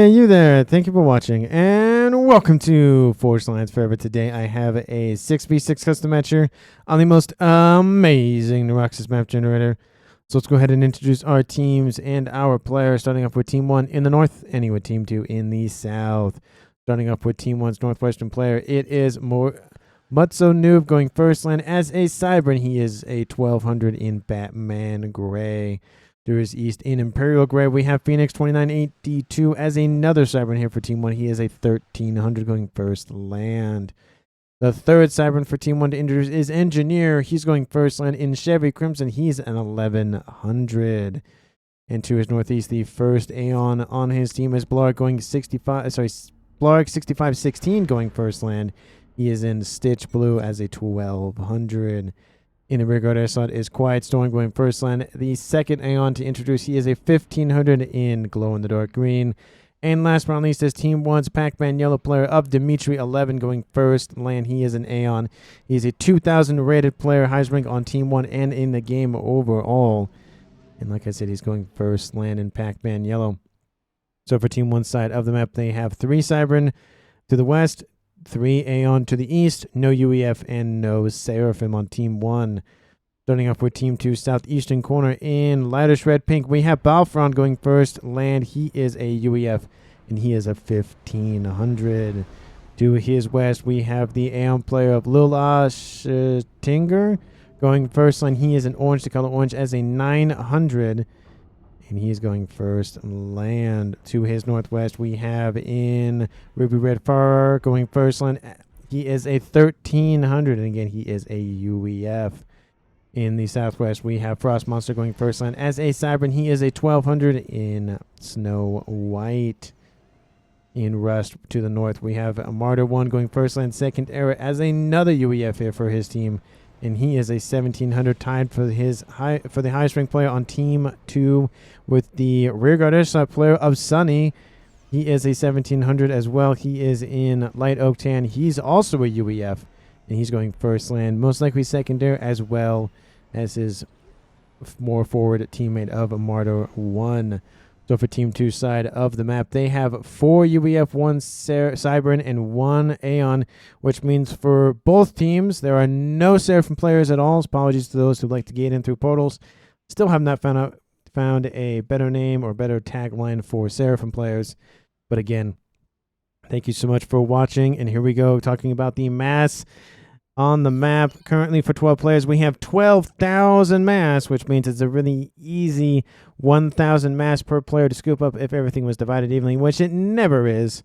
Hey, you there. Thank you for watching, and welcome to Forged Lines Forever. Today, I have a 6v6 custom match here on the most amazing Neuroxis map generator. So let's go ahead and introduce our teams and our players, starting off with Team 1 in the north, and with Team 2 in the south. Starting off with Team 1's Northwestern player, it is Mutzo Noob going first land as a Cyber, and he is a 1200 in Batman Gray. To his east in Imperial Gray, we have Phoenix 2982 as another Cybern here for Team 1. He is a 1300 going first land. The third Cybern for Team 1 to introduce is Engineer. He's going first land in Chevy Crimson. He's an 1100. And to his northeast, the first Aeon on his team is Blarg going 6516 going first land. He is in Stitch Blue as a 1200. In the rear guard air slot is Quiet Storm going first land. The second Aeon to introduce, he is a 1500 in Glow in the Dark Green. And last but not least is Team 1's Pac-Man Yellow player of Dimitri 11 going first land. He is an Aeon. He's a 2000 rated player, highest rank on Team 1 and in the game overall. And like I said, he's going first land in Pac-Man Yellow. So for Team 1's side of the map, they have 3 Cybern to the west, 3 Aeon to the east, no UEF, and no Seraphim on Team 1. Starting off with Team 2, southeastern corner in lightish red pink, we have Balfron going first land. He is a UEF, and he is a 1500. To his west, we have the Aeon player of Lula Stinger going first land. He is an orange to color orange as a 900. And he's going first land. To his northwest, we have in Ruby Red Fur going first land. He is a 1300, and again, he is a UEF. In the southwest, we have Frost Monster going first land as a Cybern. He is a 1200 in Snow White. In Rust to the north, we have a Martyr 1 going first land, second era as another UEF here for his team. And he is a 1700, tied for the highest ranked player on Team 2 with the rear guard airshot player of Sunny. He is a 1700 as well. He is in Light Oak Tan. He's also a UEF, and he's going first land, most likely secondary, as well as his more forward teammate of Martyr 1. So for Team 2 side of the map, they have 4 UEF, 1 Cybern, and 1 Aeon, which means for both teams, there are no Seraphim players at all. Apologies to those who like to gate in through portals. Still have not found a better name or better tagline for Seraphim players. But again, thank you so much for watching. And here we go, talking about the mass on the map. Currently for 12 players, we have 12,000 mass, which means it's a really easy 1,000 mass per player to scoop up if everything was divided evenly, which it never is.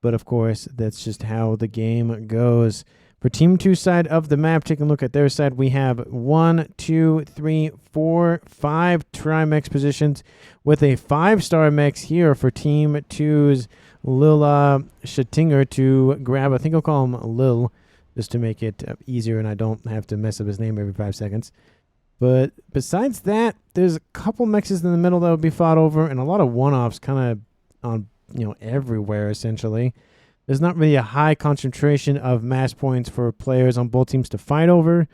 But of course, that's just how the game goes. For Team 2 side of the map, taking a look at their side, we have 1, 2, 3, 4, 5 Tri-Mechs positions with a 5-star Mechs here for Team 2's Lila Schattinger to grab. I think I'll call him Lil, just to make it easier and I don't have to mess up his name every 5 seconds. But besides that, there's a couple mexes in the middle that will be fought over, and a lot of one-offs kind of on, everywhere, essentially. There's not really a high concentration of mass points for players on both teams to fight over,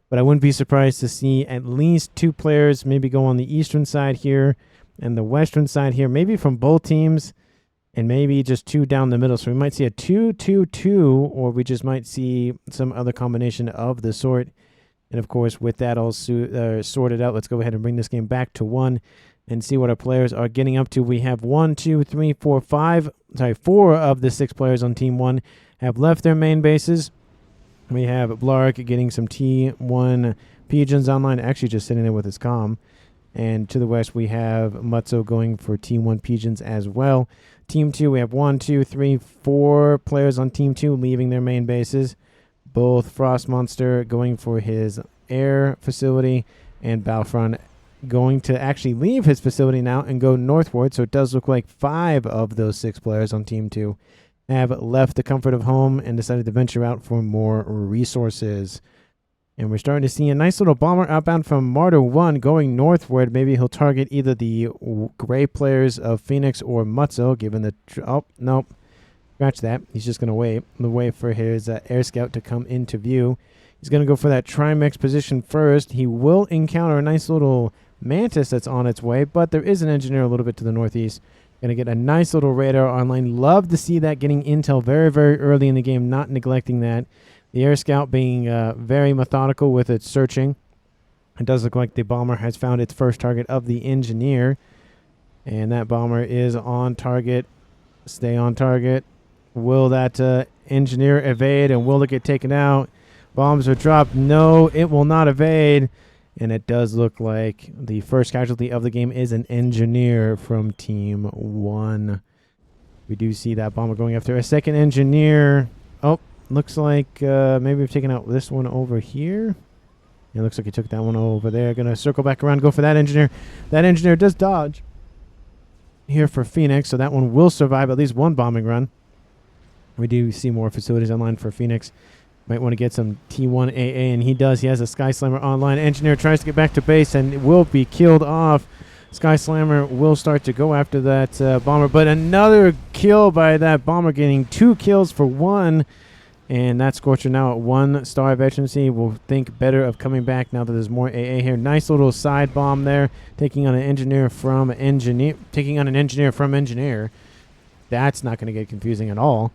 but I wouldn't be surprised to see at least 2 players maybe go on the eastern side here and the western side here, maybe from both teams, and maybe just 2 down the middle. So we might see a 2-2-2, or we just might see some other combination of the sort. And of course, with that all sorted out, let's go ahead and bring this game back to 1 and see what our players are getting up to. We have 4 of the 6 players on Team 1 have left their main bases. We have Blarg getting some T1 Pigeons online, actually just sitting there with his comm. And to the west, we have Mutzo going for T1 Pigeons as well. Team 2, we have 4 players on Team 2 leaving their main bases. Both Frost Monster going for his air facility, and Balfron going to actually leave his facility now and go northward. So it does look like 5 of those 6 players on Team 2 have left the comfort of home and decided to venture out for more resources. And we're starting to see a nice little bomber outbound from Martyr 1 going northward. Maybe he'll target either the gray players of Phoenix or Mutzo, given the... oh, nope. Scratch that. He's just going to wait for his air scout to come into view. He's going to go for that Tri-Mechs position first. He will encounter a nice little Mantis that's on its way, but there is an engineer a little bit to the northeast Going to get a nice little radar online. Love to see that, getting intel very, very early in the game, not neglecting that. The air scout being very methodical with its searching. It does look like the bomber has found its first target of the engineer. And that bomber is on target. Stay on target. Will that engineer evade, and will it get taken out? Bombs are dropped. No, it will not evade. And it does look like the first casualty of the game is an engineer from Team 1. We do see that bomber going after a second engineer. Oh, looks like maybe we've taken out this one over here. It looks like he took that one over there. Going to circle back around, go for that engineer. That engineer does dodge here for Phoenix, so that one will survive at least one bombing run. We do see more facilities online for Phoenix. Might want to get some T1 AA, and he does. He has a Sky Slammer online. Engineer tries to get back to base and will be killed off. Sky Slammer will start to go after that bomber, but another kill by that bomber, getting 2 kills for 1. And that Scorcher now at 1 star of efficiency will think better of coming back now that there's more AA here. Nice little side bomb there, taking on an engineer from engineer. That's not going to get confusing at all.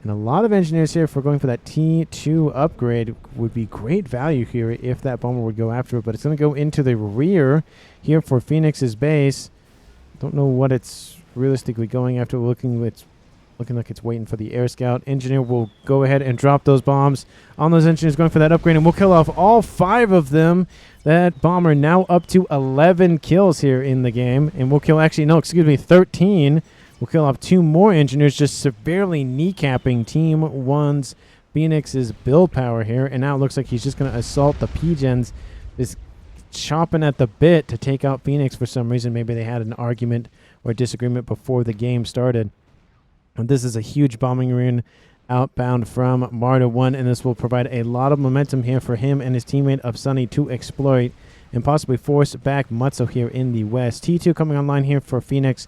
And a lot of engineers here for going for that T2 upgrade would be great value here if that bomber would go after it. But it's going to go into the rear here for Phoenix's base. Don't know what it's realistically going after. Looking like it's waiting for the air scout. Engineer will go ahead and drop those bombs on those engineers going for that upgrade, and we'll kill off all 5 of them. That bomber now up to 11 kills here in the game. And we'll kill, 13. We'll kill off 2 more engineers, just severely kneecapping Team 1's Phoenix's build power here. And now it looks like he's just going to assault the P-Gens. Just chopping at the bit to take out Phoenix for some reason. Maybe they had an argument or disagreement before the game started. And this is a huge bombing run outbound from Marta 1, and this will provide a lot of momentum here for him and his teammate of Sunny to exploit and possibly force back Mutzo here in the west. T2 coming online here for Phoenix.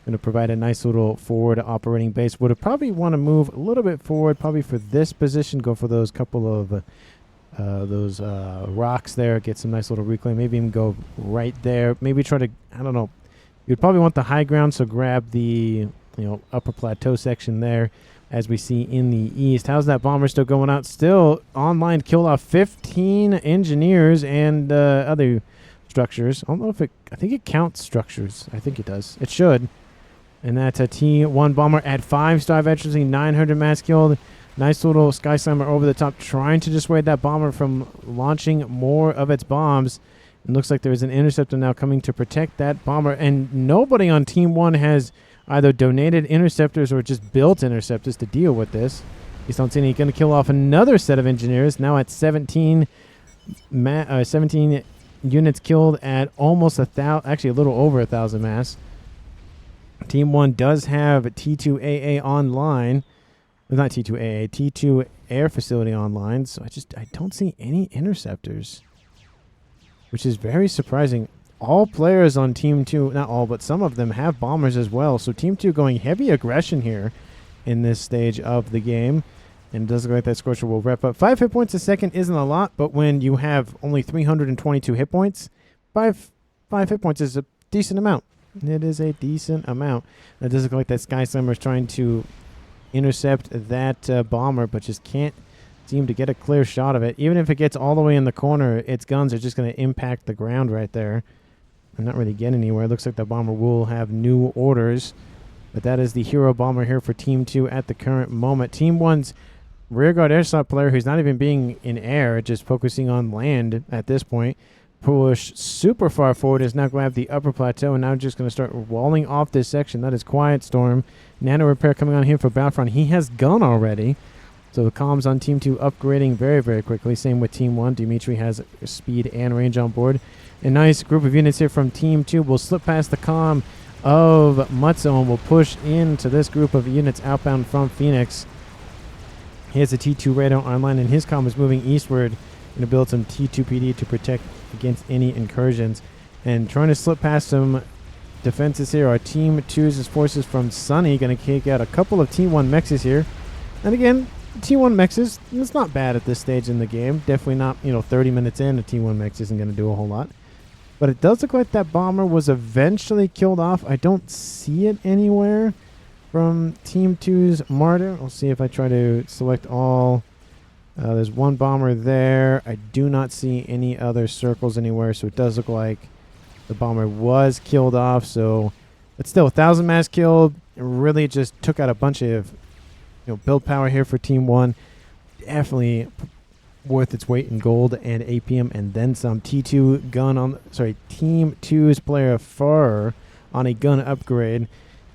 Going to provide a nice little forward operating base. Would have probably want to move a little bit forward, probably for this position. Go for those couple of rocks there. Get some nice little reclaim. Maybe even go right there. Maybe try to, I don't know. You'd probably want the high ground, so grab the upper plateau section there, as we see in the east. How's that bomber still going out? Still online, killed off 15 engineers and other structures. I don't know if I think it counts structures. I think it does. It should. And that's a T1 bomber at 5-star efficiency, 900 mass killed. Nice little Sky Slammer over the top, trying to dissuade that bomber from launching more of its bombs. It looks like there's an interceptor now coming to protect that bomber. And nobody on Team 1 has either donated interceptors or just built interceptors to deal with this. He's not seeing. He's going to kill off another set of engineers, now at 17 units killed at almost 1,000, actually a little over 1,000 mass. Team 1 does have T2AA online. Not T2AA, T2 air facility online. So I don't see any interceptors, which is very surprising. All players on Team 2, not all, but some of them have bombers as well. So Team 2 going heavy aggression here in this stage of the game. And it does look like that Scorcher will wrap up. 5 hit points a second isn't a lot, but when you have only 322 hit points, 5 hit points is a decent amount. It is a decent amount. It does look like that Sky Slammer is trying to intercept that bomber, but just can't seem to get a clear shot of it. Even if it gets all the way in the corner, its guns are just going to impact the ground right there and not really get anywhere. It looks like the bomber will have new orders, but that is the hero bomber here for Team 2 at the current moment. Team 1's rearguard air slot player, who's not even being in air, just focusing on land at this point, push super far forward, has now grabbed the upper plateau and now just going to start walling off this section. That is Quiet Storm. Nano Repair coming on here for Battlefront. He has gun already, so the comms on Team 2 upgrading very, very quickly. Same with Team 1. Dimitri has speed and range on board. A nice group of units here from Team 2 will slip past the comm of Mutzo and will push into this group of units outbound from Phoenix. He has a T2 radar online, and his comm is moving eastward. Going to build some T2 PD to protect against any incursions. And trying to slip past some defenses here are Team 2's forces from Sunny. Going to kick out a couple of T1 Mechs here. And again, T1 Mechs is it's not bad at this stage in the game. Definitely not, 30 minutes in, a T1 Mechs isn't going to do a whole lot. But it does look like that bomber was eventually killed off. I don't see it anywhere from Team 2's Martyr. I'll see if I try to select all. There's one bomber there. I do not see any other circles anywhere, so it does look like the bomber was killed off. So, but still, 1,000 mass killed. It really just took out a bunch of build power here for Team 1. Definitely worth its weight in gold and APM and then some. T2 gun on, Team 2's player Far on a gun upgrade.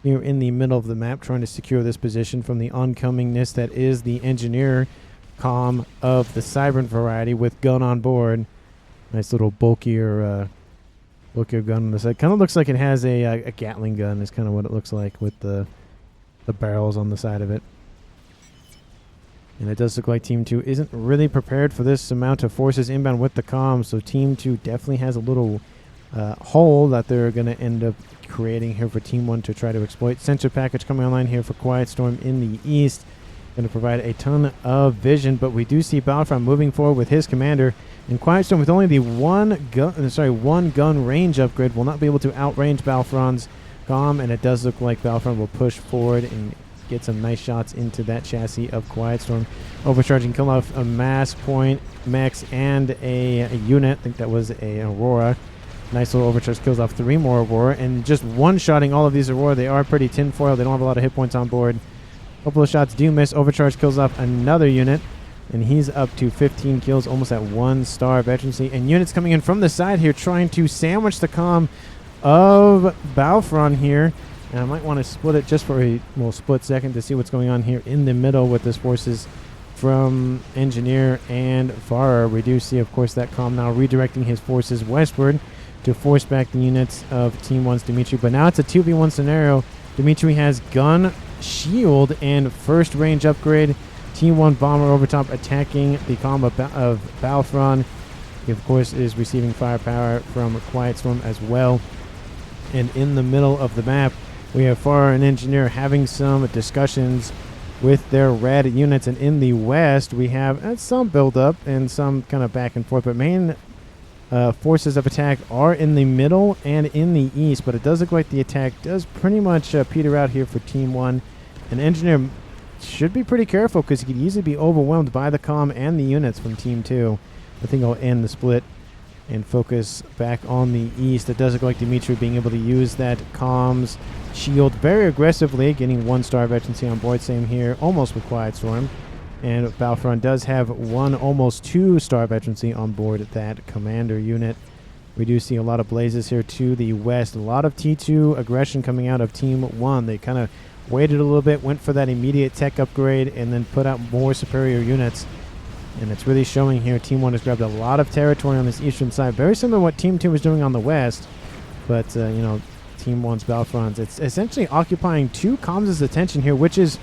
Here in the middle of the map, trying to secure this position from the oncomingness that is the engineer comm of the Cybran variety with gun on board. Nice little bulkier gun on the side. Kind of looks like it has a Gatling gun is kind of what it looks like with the barrels on the side of it. And it does look like Team 2 isn't really prepared for this amount of forces inbound with the comms, so Team 2 definitely has a little hole that they're going to end up creating here for Team 1 to try to exploit. Sensor package coming online here for Quiet Storm in the east. Going to provide a ton of vision, but we do see Battlefront moving forward with his commander. And Quiet Storm with only the one gun range upgrade will not be able to outrange Battlefront's comm, and it does look like Battlefront will push forward and get some nice shots into that chassis of Quiet Storm. Overcharging, kill off a mass point, mechs, and a unit. I think that was a Aurora. Nice little overcharge, kills off 3 more Aurora, and just one-shotting all of these Aurora. They are pretty tinfoil. They don't have a lot of hit points on board. A couple of shots do miss. Overcharge kills off another unit, and he's up to 15 kills, almost at 1 star veterancy. And units coming in from the side here, trying to sandwich the comm of Battlefront here. And I might want to split it just for a split second to see what's going on here in the middle with this forces from Engineer and Farah. We do see, of course, that comm now redirecting his forces westward to force back the units of Team 1's Dimitri. But now it's a 2v1 scenario. Dimitri has gun, shield, and first range upgrade. Team 1 bomber over top attacking the comm of Battlefront. He, of course, is receiving firepower from Quiet Storm as well. And in the middle of the map, we have Farah and Engineer having some discussions with their red units. And in the west, we have some build-up and some kind of back and forth. But main forces of attack are in the middle and in the east. But it does look like the attack does pretty much peter out here for Team 1. And Engineer should be pretty careful because he could easily be overwhelmed by the comm and the units from Team 2. I think I'll end the split and focus back on the east. It does look like Dimitri being able to use that comms shield very aggressively, getting 1 star veterancy on board. Same here, almost with Quiet Storm. And Battlefront does have 1 almost 2 star veterancy on board that commander unit. We do see a lot of blazes here to the west. A lot of T2 aggression coming out of Team 1. They kind of waited a little bit, went for that immediate tech upgrade, and then put out more superior units. And it's really showing here. Team 1 has grabbed a lot of territory on this eastern side. Very similar to what Team 2 was doing on the west. But, Team 1's Battlefront, it's essentially occupying 2 comms' attention here, which is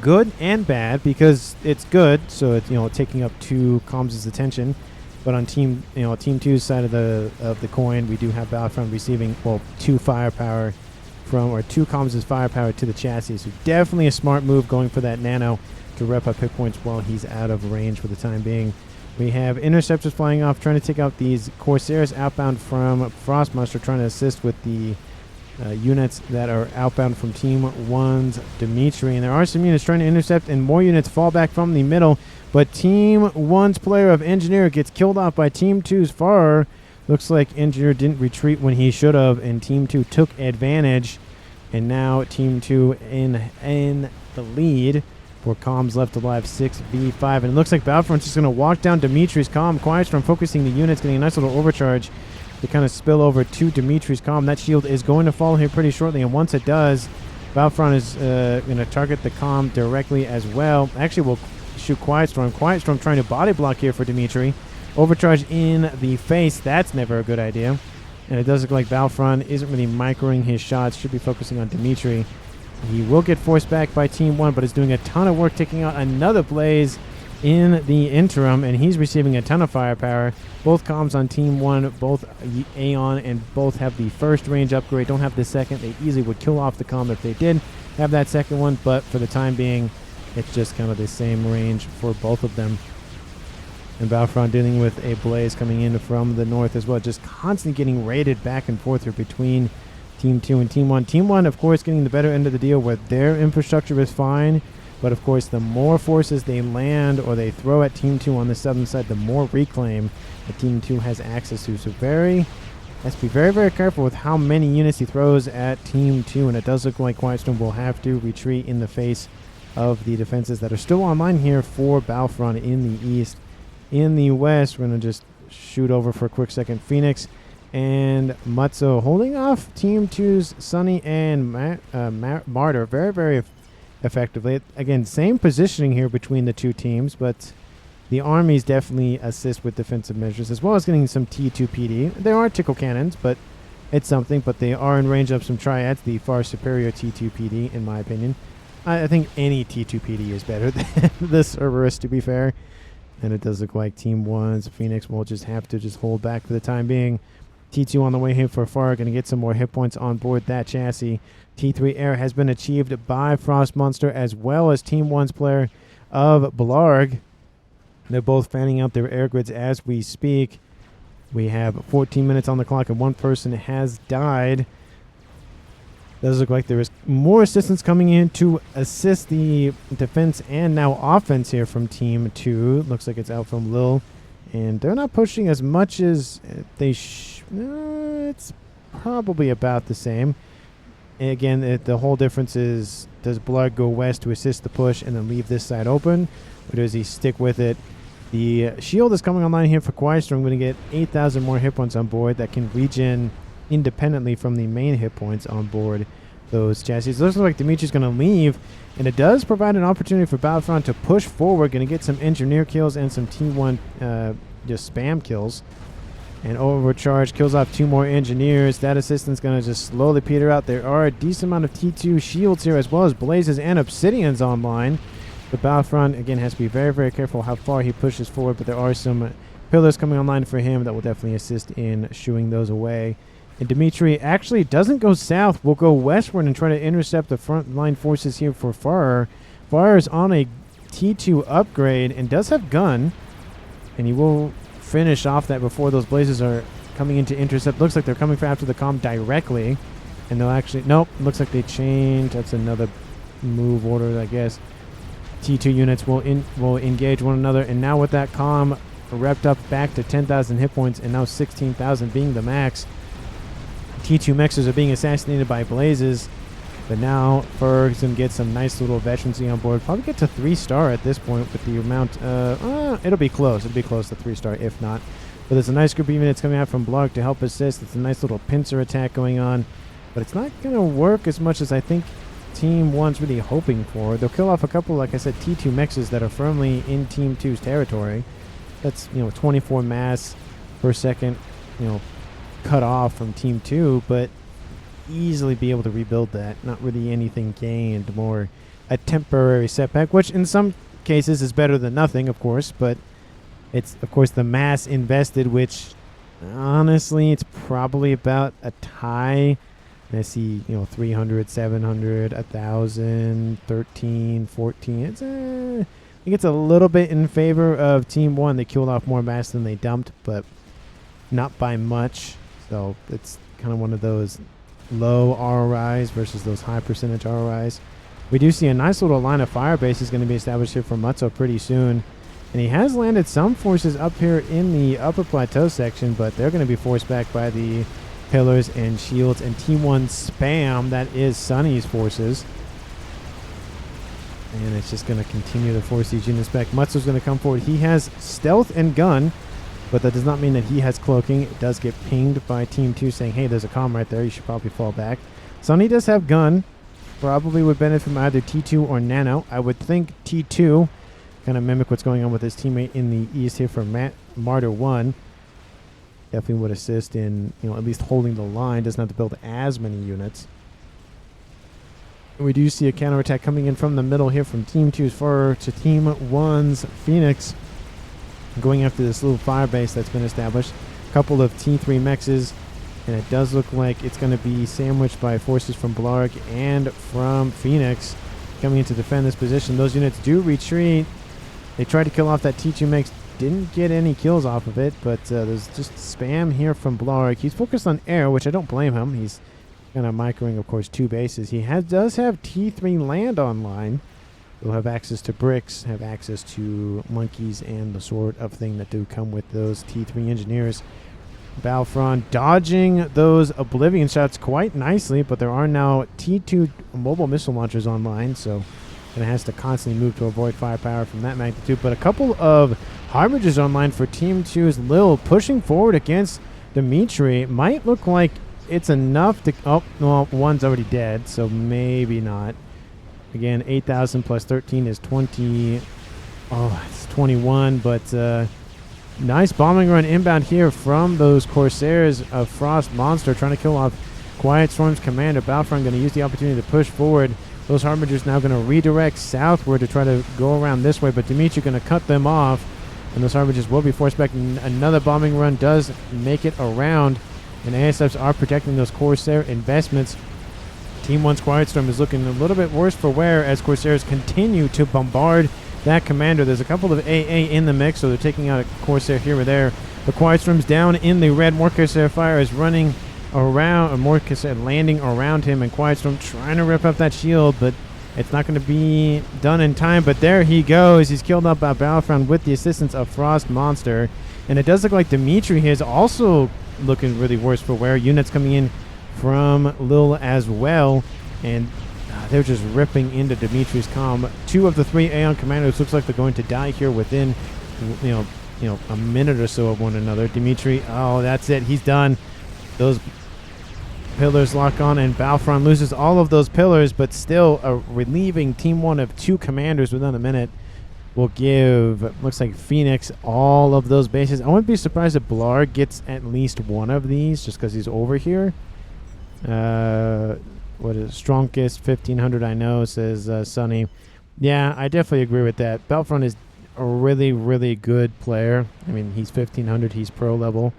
good and bad because it's good. So, it's, taking up 2 comms' attention. But on Team 2's side of the coin, we do have Battlefront receiving, 2 firepower from, or 2 comms' firepower to the chassis. So definitely a smart move going for that nano to rep up hit points while he's out of range for the time being. We have interceptors flying off, trying to take out these Corsairs outbound from Frostmaster, trying to assist with the units that are outbound from Team 1's Dimitri. And there are some units trying to intercept, and more units fall back from the middle. But Team 1's player of Engineer gets killed off by Team 2's Farr. Looks like Engineer didn't retreat when he should have, and Team 2 took advantage. And now Team 2 in the lead. For comms left alive, 6v5. And it looks like Battlefront's just going to walk down Dimitri's comm. Quiet Storm focusing the units, getting a nice little overcharge to kind of spill over to Dimitri's comm. That shield is going to fall here pretty shortly, and once it does, Battlefront is going to target the comm directly as well. Actually, we'll shoot Quiet Storm. Quiet Storm trying to body block here for Dimitri. Overcharge in the face. That's never a good idea. And it does look like Battlefront isn't really microing his shots. Should be focusing on Dimitri. He will get forced back by Team 1, but is doing a ton of work taking out another blaze in the interim, and he's receiving a ton of firepower. Both comms on Team 1, both Aeon, and both have the first range upgrade, don't have the second. They easily would kill off the comm if they did have that second one, but for the time being, it's just kind of the same range for both of them. And Battlefront dealing with a Blaze coming in from the north as well, just constantly getting raided back and forth here between Team 2 and Team 1. Team 1, of course, getting the better end of the deal where their infrastructure is fine, but of course the more forces they land or they throw at Team 2 on the southern side, the more reclaim that Team 2 has access to. So has to be very, very careful with how many units he throws at Team 2, and it does look like Quietstorm will have to retreat in the face of the defenses that are still online here for Battlefront in the east. In the west, we're going to just shoot over for a quick second. Phoenix and Mutzo holding off Team 2's Sunny and Martyr very, very effectively. Again, same positioning here between the two teams, but the armies definitely assist with defensive measures, as well as getting some T2 PD. There are tickle cannons, but it's something, but they are in range of some triads, the far superior T2 PD, in my opinion. I think any T2 PD is better than the Cerberus, to be fair. And it does look like Team 1's Phoenix will just have to just hold back for the time being. T2 on the way here for Far, going to get some more hit points on board that chassis. T3 air has been achieved by Frost Monster as well as Team 1's player of Blarg. They're both fanning out their air grids as we speak. We have 14 minutes on the clock and one person has died. Does look like there is more assistance coming in to assist the defense and now offense here from Team 2. Looks like it's out from Lil. And they're not pushing as much as they it's probably about the same. And again, the whole difference is, does Blood go west to assist the push and then leave this side open? Or does he stick with it? The shield is coming online here for Quietstorm. I'm going to get 8,000 more hit points on board that can regen independently from the main hit points on board those chassis. It looks like Dimitri's going to leave, and it does provide an opportunity for Battlefront to push forward. Going to get some engineer kills and some T1 just spam kills. And overcharge kills off 2 more engineers. That assistance going to just slowly peter out. There are a decent amount of T2 shields here, as well as blazes and obsidians online. The Battlefront again has to be very, very careful how far he pushes forward, but there are some pillars coming online for him that will definitely assist in shooing those away. And Dimitri actually doesn't go south, will go westward and try to intercept the front line forces here for Farer. Farer is on a T2 upgrade and does have gun, and he will finish off that before those blazes are coming in to intercept. Looks like they're coming for after the comm directly, and they'll actually, nope, looks like they changed. That's another move order, I guess. T2 units will engage one another, and now with that comm repped up back to 10,000 hit points and now 16,000 being the max, T2 Mechs are being assassinated by blazes, but now Ferguson gets some nice little veterancy on board. Probably get to 3-star at this point with the amount. It'll be close. It'll be close to 3-star if not. But there's a nice group of units coming out from Blarg to help assist. It's a nice little pincer attack going on, but it's not going to work as much as I think Team 1's really hoping for. They'll kill off a couple, like I said, T2 Mechs that are firmly in Team 2's territory. That's 24 mass per second, cut off from Team 2, but easily be able to rebuild that. Not really anything gained, more a temporary setback, which in some cases is better than nothing, of course, but it's, of course, the mass invested, which honestly, it's probably about a tie. I see, 300, 700, 1,000, 13, 14. I think it's a little bit in favor of Team 1. They killed off more mass than they dumped, but not by much. So it's kind of one of those low ROIs versus those high percentage ROIs. We do see a nice little line of fire base is going to be established here for Mutzo pretty soon. And he has landed some forces up here in the upper plateau section, but they're going to be forced back by the pillars and shields and T1 spam. That is Sunny's forces. And it's just going to continue to force these units back. Mutzo's going to come forward. He has stealth and gun, but that does not mean that he has cloaking. It does get pinged by Team 2 saying, hey, there's a comm right there. You should probably fall back. Sunny does have gun. Probably would benefit from either T2 or Nano. I would think T2 kind of mimic what's going on with his teammate in the east here for Martyr 1. Definitely would assist in, at least holding the line. Doesn't have to build as many units. We do see a counterattack coming in from the middle here from Team 2's Fur to Team 1's Phoenix. Going after this little fire base that's been established. A couple of T3 Mexes, and it does look like it's going to be sandwiched by forces from Blarg and from Phoenix coming in to defend this position. Those units do retreat. They try to kill off that T2 Mechs didn't get any kills off of it, but there's just spam here from Blarg. He's focused on air, which I don't blame him. He's kind of microing, of course, 2 bases. He does have T3 land online. He'll have access to bricks, have access to monkeys, and the sort of thing that do come with those T3 engineers. Balfron dodging those Oblivion shots quite nicely, but there are now T2 mobile missile launchers online, so it has to constantly move to avoid firepower from that magnitude. But a couple of Harbingers online for Team 2's Lil pushing forward against Dimitri. Might look like it's enough to... Oh, well, one's already dead, so maybe not. Again, 8,000 plus 13 is 20. Oh, it's 21, but... nice bombing run inbound here from those Corsairs of Frost Monster trying to kill off Quiet Storm's commander. Balfron going to use the opportunity to push forward. Those Harbingers now going to redirect southward to try to go around this way, but Dimitri going to cut them off, and those Harbingers will be forced back. Another bombing run does make it around, and ASFs are protecting those Corsair investments. Team 1's Quiet Storm is looking a little bit worse for wear as Corsairs continue to bombard that commander. There's a couple of AA in the mix, so they're taking out a Corsair here or there. The Quiet Storm's down in the red. More Corsair fire is running around, or more Corsair landing around him, and Quiet Storm trying to rip up that shield, but it's not going to be done in time. But there he goes. He's killed up by Battlefront with the assistance of Frost Monster. And it does look like Dimitri is also looking really worse for wear. Units coming in from Lil as well, and they're just ripping into Dimitri's comm. 2 of the 3 Aeon commanders looks like they're going to die here within, you know, a minute or so of one another. Dimitri, oh, that's it. He's done. Those pillars lock on, and Balfron loses all of those pillars, but still relieving Team 1 of 2 commanders within a minute. Will give, looks like Phoenix, all of those bases. I wouldn't be surprised if Blarg gets at least one of these just because he's over here. What is it? Strongest 1500, I know, says Sonny. Yeah, I definitely agree with that. Balfron is a really, really good player. I mean, he's 1500, he's pro level.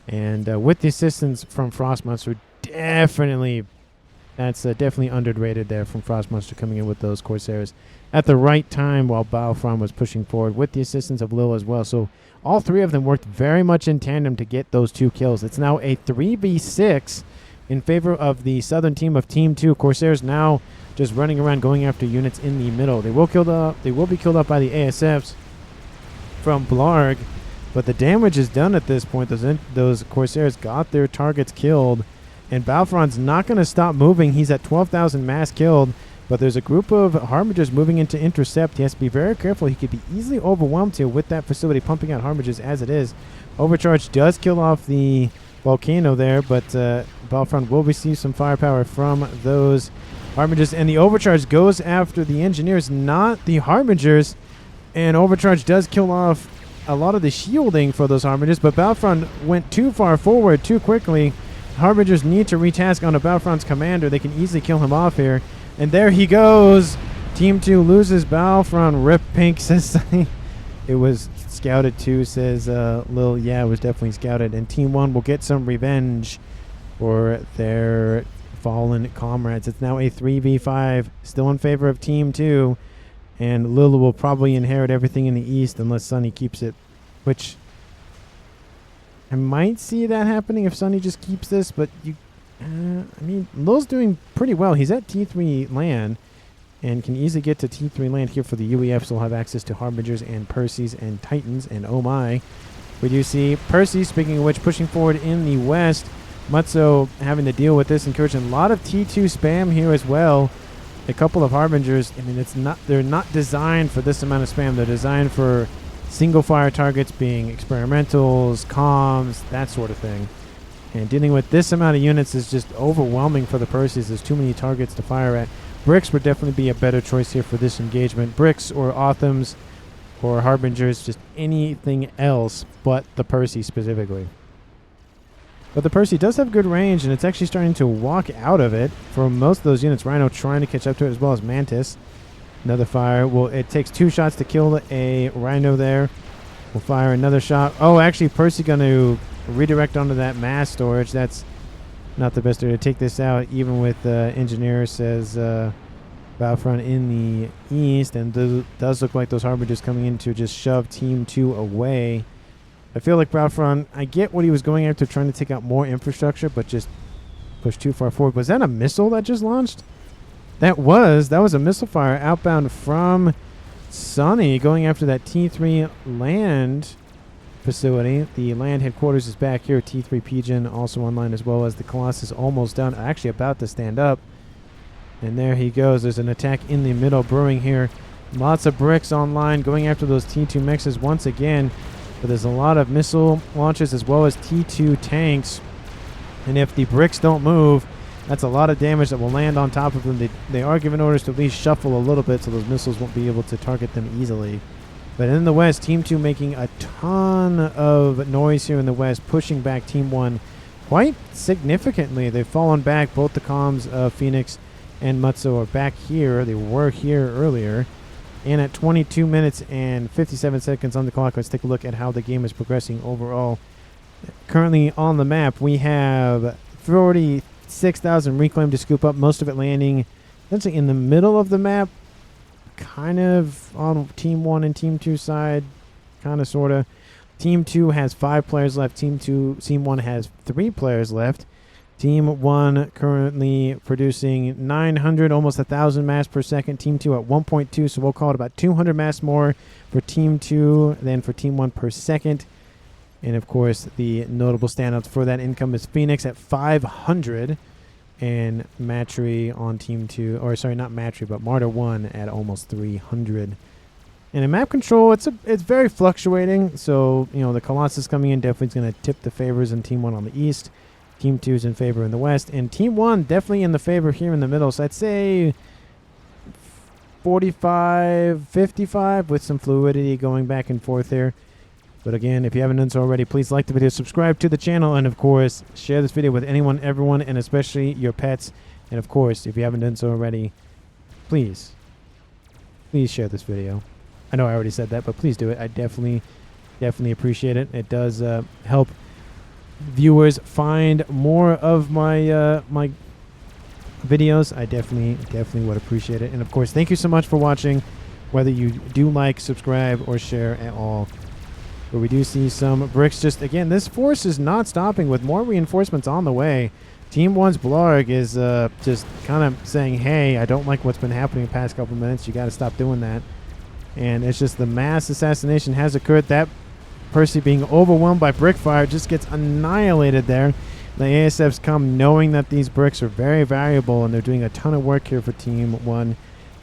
And with the assistance from Frost Monster, definitely, that's definitely underrated there from Frost Monster coming in with those Corsairs at the right time while Balfron was pushing forward with the assistance of Lil as well. So all 3 of them worked very much in tandem to get those 2 kills. It's now a 3v6 in favor of the southern team of Team 2. Corsairs now just running around going after units in the middle. They will be killed up by the ASFs from Blarg, but the damage is done at this point. Those Corsairs got their targets killed, and Balfron's not going to stop moving. He's at 12,000 mass killed, but there's a group of Harbingers moving in to intercept. He has to be very careful. He could be easily overwhelmed here with that facility pumping out Harbingers as it is. Overcharge does kill off the volcano there, but Balfron will receive some firepower from those Harbingers, and the overcharge goes after the engineers, not the Harbingers, and overcharge does kill off a lot of the shielding for those Harbingers, but Balfron went too far forward too quickly. Harbingers need to retask onto Balfron's commander. They can easily kill him off here, and there he goes. Team 2 loses Balfron. Rip Pink says it was scouted too, says Lil. Yeah, it was definitely scouted, and Team 1 will get some revenge for their fallen comrades. It's now a 3v5, still in favor of Team 2, and Lil will probably inherit everything in the east unless Sunny keeps it, which I might see that happening if Sunny just keeps this, but I mean, Lil's doing pretty well. He's at T3 land and can easily get to T3 land here for the UEF, so he'll have access to Harbingers and Percys and Titans, and oh my. We do see Percy, speaking of which, pushing forward in the west. Mutzo having to deal with this incursion. A lot of T2 spam here as well. A couple of Harbingers. I mean, they're not designed for this amount of spam. They're designed for single fire targets, being experimentals, comms, that sort of thing. And dealing with this amount of units is just overwhelming for the Percys. There's too many targets to fire at. Bricks would definitely be a better choice here for this engagement. Bricks or Authams or Harbingers, just anything else but the Percy specifically. But the Percy does have good range, and it's actually starting to walk out of it for most of those units. Rhino trying to catch up to it, as well as Mantis. Another fire. Well, it takes 2 shots to kill a Rhino there. We'll fire another shot. Oh, actually, Percy going to redirect onto that mass storage. That's not the best way to take this out, even with engineer, says Battlefront in the east, and does look like those Harbingers coming in to just shove Team 2 away. I feel like Battlefront, I get what he was going after, trying to take out more infrastructure, but just push too far forward. Was that a missile that just launched? That was a missile fire outbound from Sunny going after that T3 land facility. The land headquarters is back here. T3 Pigeon also online, as well as the Colossus almost done, actually about to stand up. And there he goes. There's an attack in the middle brewing here. Lots of bricks online going after those T2 mixes once again. But there's a lot of missile launches as well as T2 tanks. And if the bricks don't move, that's a lot of damage that will land on top of them. They are given orders to at least shuffle a little bit so those missiles won't be able to target them easily. But in the west, Team 2 making a ton of noise here in the west, pushing back Team 1 quite significantly. They've fallen back. Both the comms of Phoenix and Mutsu are back here. They were here earlier. And at 22 minutes and 57 seconds on the clock, let's take a look at how the game is progressing overall. Currently on the map, we have 46,000 reclaim to scoop up, most of it landing essentially in the middle of the map, kind of on Team 1 and Team 2 side, kind of, sort of. Team 2 has 5 players left. Team 1 has 3 players left. Team 1 currently producing 900, almost 1,000 mass per second. Team 2 at 1.2, so we'll call it about 200 mass more for Team 2 than for Team 1 per second. And, of course, the notable standouts for that income is Phoenix at 500 and Matry on Team 2. Or, sorry, not Matry, but Martyr 1 at almost 300. And in map control, it's very fluctuating. So, you know, the Colossus coming in definitely is going to tip the favors in Team 1 on the east. Team 2 is in favor in the west. And Team 1 definitely in the favor here in the middle. So I'd say 45, 55 with some fluidity going back and forth here. But again, if you haven't done so already, please like the video, subscribe to the channel, and of course, share this video with anyone, everyone, and especially your pets. And of course, if you haven't done so already, please share this video. I know I already said that, but please do it. I definitely appreciate it. It does help viewers find more of my my videos. I definitely would appreciate it. And of course, thank you so much for watching, whether you do like, subscribe, or share at all. But we do see some bricks. Just again, this force is not stopping with more reinforcements on the way. Team 1's Blarg is just kind of saying, hey, I don't like what's been happening the past couple minutes. You got to stop doing that. And it's just the mass assassination has occurred. That Percy being overwhelmed by brick fire just gets annihilated there. The ASFs come knowing that these bricks are very valuable, and they're doing a ton of work here for Team 1.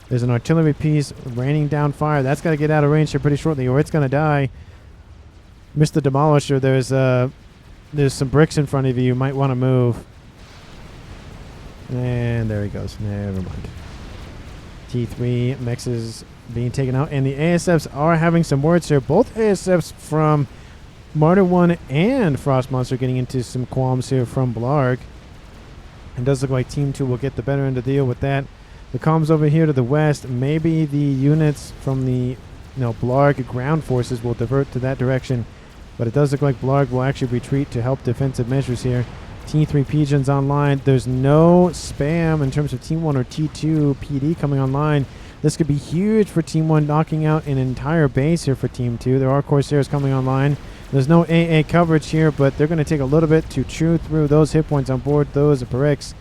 There's an artillery piece raining down fire. That's got to get out of range here pretty shortly, or it's going to die. Mr. Demolisher, there's some bricks in front of you. You might want to move. And there he goes. Never mind. T3 Mechs is being taken out, and the ASFs are having some words here. Both ASFs from Martyr 1 and Frost Monster getting into some qualms here from Blarg. It does look like Team 2 will get the better end of the deal with that. The comms over here to the west, maybe the units from the Blarg ground forces will divert to that direction. But it does look like Blarg will actually retreat to help defensive measures here. T3 Pigeons online. There's no spam in terms of Team 1 or T2 PD coming online. This could be huge for Team 1, knocking out an entire base here for Team 2. There are Corsairs coming online. There's no AA coverage here, but they're going to take a little bit to chew through those hit points on board those bricks.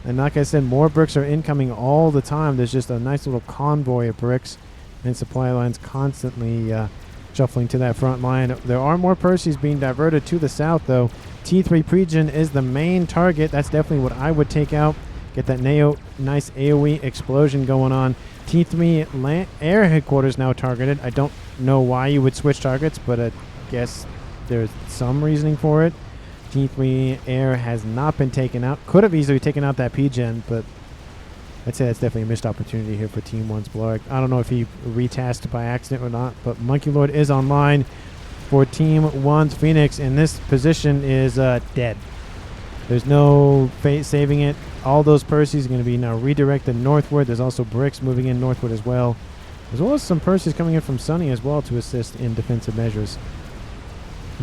And like I said, more bricks are incoming all the time. There's just a nice little convoy of bricks and supply lines constantly shuffling to that front line. There are more Percys being diverted to the south, though. T3 Pigeon is the main target. That's definitely what I would take out. Get that nice AoE explosion going on. T3 air headquarters now targeted. I don't know why you would switch targets, but I guess there's some reasoning for it. T3 air has not been taken out. Could have easily taken out that Pigeon, but I'd say that's definitely a missed opportunity here for Team 1's Blarg. I don't know if he retasked by accident or not, but Monkey Lord is online for Team 1's Phoenix, and this position is dead. There's no saving it. All those Percys are going to be now redirected northward. There's also bricks moving in northward as well as some Percys coming in from Sunny as well to assist in defensive measures.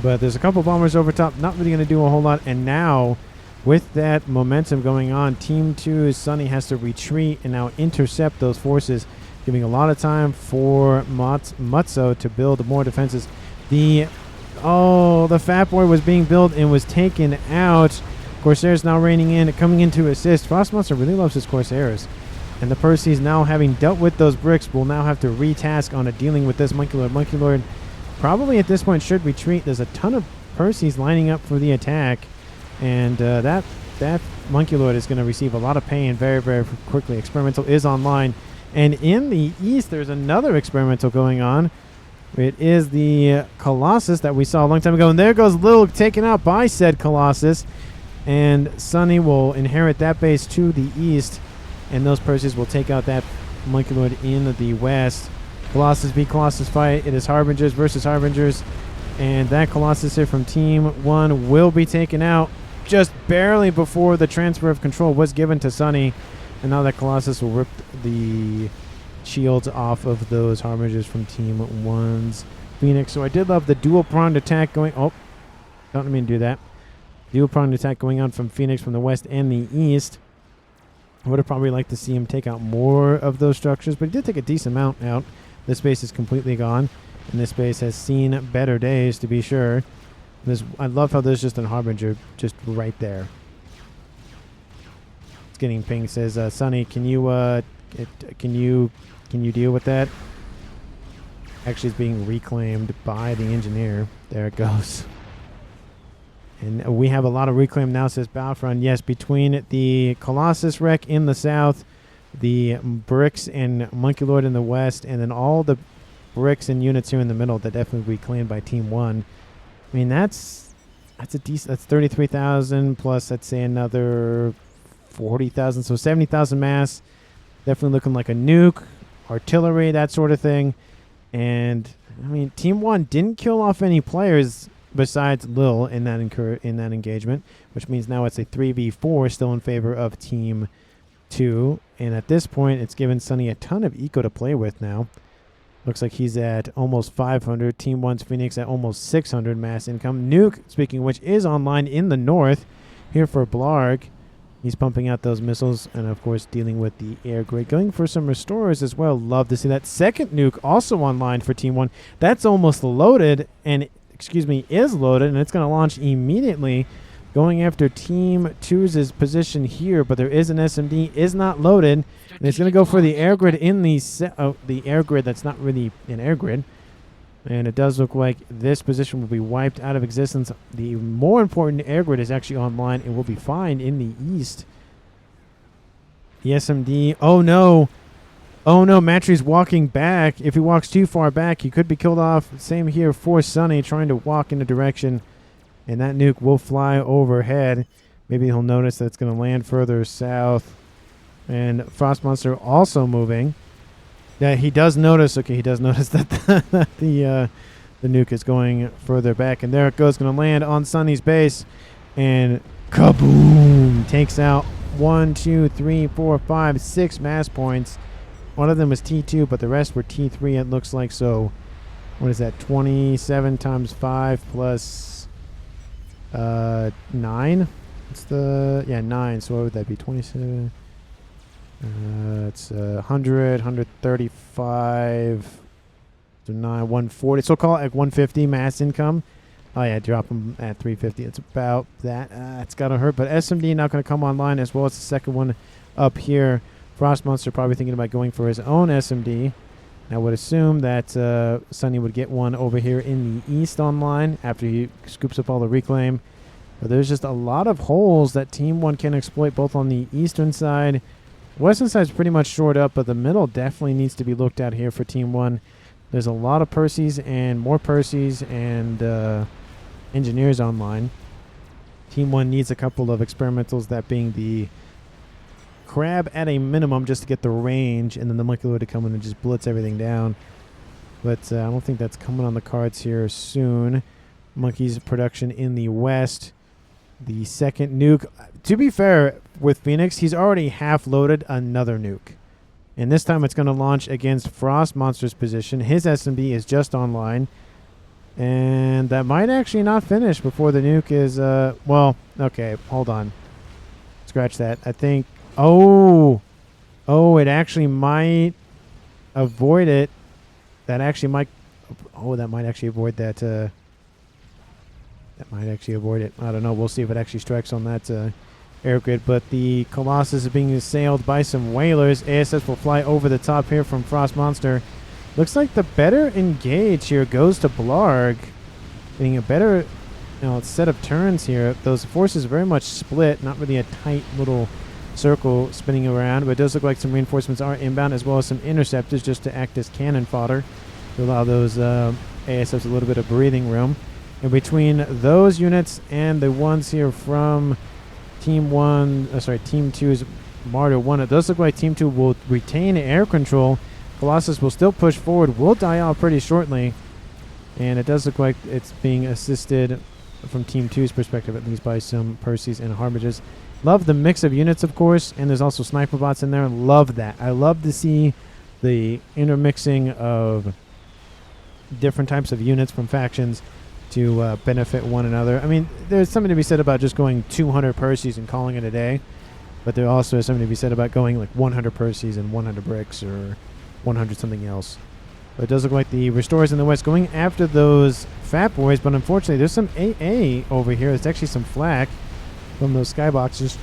But there's a couple bombers over top, not really going to do a whole lot. And now with that momentum going on, Team 2's Sunny has to retreat and now intercept those forces, giving a lot of time for Mutzo to build more defenses. The Fatboy was being built and was taken out. Corsairs now raining in, coming in to assist. Frost Monster really loves his Corsairs. And the Percy's now, having dealt with those bricks, will now have to retask on dealing with this Monkey Lord. Monkey Lord probably at this point should retreat. There's a ton of Percy's lining up for the attack. And that Monkey Lord is going to receive a lot of pain very, very quickly. Experimental is online. And in the east, there's another experimental going on. It is the Colossus that we saw a long time ago. And there goes Lil, taken out by said Colossus. And Sunny will inherit that base to the east. And those Percies will take out that Monkey Lord in the west. Colossus v Colossus fight. It is Harbingers versus Harbingers. And that Colossus here from Team 1 will be taken out just barely before the transfer of control was given to Sunny. And now that Colossus will rip the shields off of those Harbingers from Team 1's Phoenix. So I did love the dual-pronged attack going... Oh, don't mean to do that. Dual-pronged attack going on from Phoenix from the west and the east. I would have probably liked to see him take out more of those structures, but he did take a decent amount out. This base is completely gone, and this base has seen better days, to be sure. I love how there's just a Harbinger just right there. It's getting pinged. Says, Sunny, can you deal with that? Actually, it's being reclaimed by the engineer. There it goes. And we have a lot of reclaim now, says Battlefront. Yes, between the Colossus wreck in the south, the bricks and Monkey Lord in the west, and then all the bricks and units here in the middle that definitely reclaimed by Team 1. I mean, that's a decent. That's 33,000 plus, let's say, another 40,000. So 70,000 mass. Definitely looking like a nuke, artillery, that sort of thing. And I mean, Team 1 didn't kill off any players besides Lil in that engagement, which means now it's a 3v4 still in favor of Team 2. And at this point, it's given Sunny a ton of eco to play with now. Looks like he's at almost 500. Team 1's Phoenix at almost 600 mass income. Nuke, speaking of which, is online in the north here for Blarg. He's pumping out those missiles and, of course, dealing with the air grid. Going for some restorers as well. Love to see that. Second Nuke also online for Team 1. That's almost loaded and... is loaded, and it's going to launch immediately, going after Team 2's position here, but there is an SMD, is not loaded, and it's going to go for the air grid in the air grid that's not really an air grid, and it does look like this position will be wiped out of existence. The more important air grid is actually online and will be fine in the east. The SMD, oh no, Matry's walking back. If he walks too far back, he could be killed off. Same here for Sunny, trying to walk in a direction. And that nuke will fly overhead. Maybe he'll notice that it's going to land further south. And Frost Monster also moving. Yeah, he does notice. Okay, he does notice that the nuke is going further back. And there it goes. Going to land on Sunny's base. And kaboom! Takes out 1, 2, 3, 4, 5, 6 mass points. One of them was T2, but the rest were T3, it looks like. So, what is that? 27 times 5 plus 9? It's the... Yeah, 9. So, what would that be? 27. It's 100, 135. So, 9, 140. So, call it like 150 mass income. Oh, yeah, drop them at 350. It's about that. It's got to hurt. But SMD not going to come online as well as the second one up here. Frost Monster probably thinking about going for his own SMD. I would assume that Sunny would get one over here in the east online after he scoops up all the reclaim. But there's just a lot of holes that Team 1 can exploit, both on the eastern side. Western side is pretty much shored up, but the middle definitely needs to be looked at here for Team 1. There's a lot of Percy's and more Percy's and engineers online. Team 1 needs a couple of experimentals, that being the Crab at a minimum just to get the range, and then the Monkey Lord to come in and just blitz everything down. But I don't think that's coming on the cards here soon. Monkey's production in the west. The second nuke. To be fair, with Phoenix, he's already half loaded another nuke. And this time it's going to launch against Frost Monster's position. His SMB is just online. And that might actually not finish before the nuke is... well, okay, hold on. scratch that. I think... Oh! Oh, it actually might avoid it. That actually might... Oh, that might actually avoid that. That might actually avoid it. I don't know. We'll see if it actually strikes on that air grid. But the Colossus is being assailed by some whalers. ASS will fly over the top here from Frost Monster. Looks like the better engage here goes to Blarg. Getting a better set of turns here. Those forces very much split. Not really a tight little circle spinning around. But it does look like some reinforcements are inbound, as well as some interceptors just to act as cannon fodder to allow those ASFs a little bit of breathing room. And between those units and the ones here from Team 2's Martyr 1, it does look like Team 2 will retain air control. Colossus will still push forward, will die off pretty shortly. And it does look like it's being assisted from Team 2's perspective, at least by some Perseus and Harbingers. Love the mix of units, of course, and there's also sniper bots in there. Love that. I love to see the intermixing of different types of units from factions to benefit one another. I mean, there's something to be said about just going 200 Perseus and calling it a day, but there also is something to be said about going like 100 Perseus and 100 bricks or 100 something else. But it does look like the Restorers in the west going after those Fatboys, but unfortunately there's some AA over here. There's actually some flak from those skyboxes.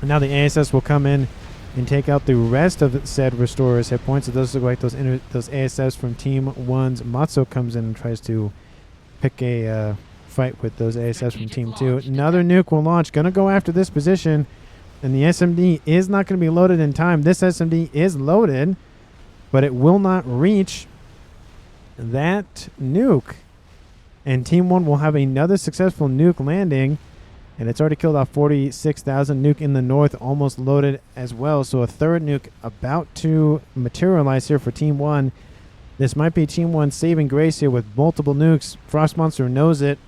And now the ASS will come in and take out the rest of said Restorers' hit points. It does look like those ASS from Team 1's Matzo comes in and tries to pick a fight with those ASS from Team 2. Another nuke will launch. Going to go after this position. And the SMD is not going to be loaded in time. This SMD is loaded, but it will not reach that nuke. And Team 1 will have another successful nuke landing. And it's already killed off 46,000. Nuke in the north almost loaded as well. So a third nuke about to materialize here for Team 1. This might be Team 1's saving grace here with multiple nukes. Frost Monster knows it.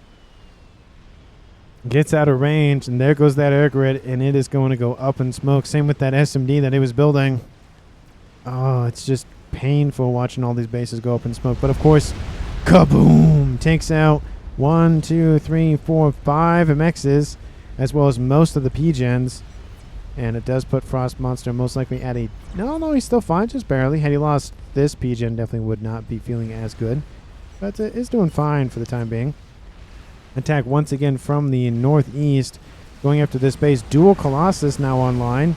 Gets out of range, and there goes that air grid, and it is going to go up in smoke. Same with that SMD that he was building. Oh, it's just painful watching all these bases go up in smoke. But of course, kaboom! Takes out 1, 2, 3, 4, 5 MXs, as well as most of the P-Gens. And it does put Frost Monster most likely at a... No, he's still fine, just barely. Had he lost this, P-Gen definitely would not be feeling as good. But it's doing fine for the time being. Attack once again from the northeast. Going after this base. Dual Colossus now online.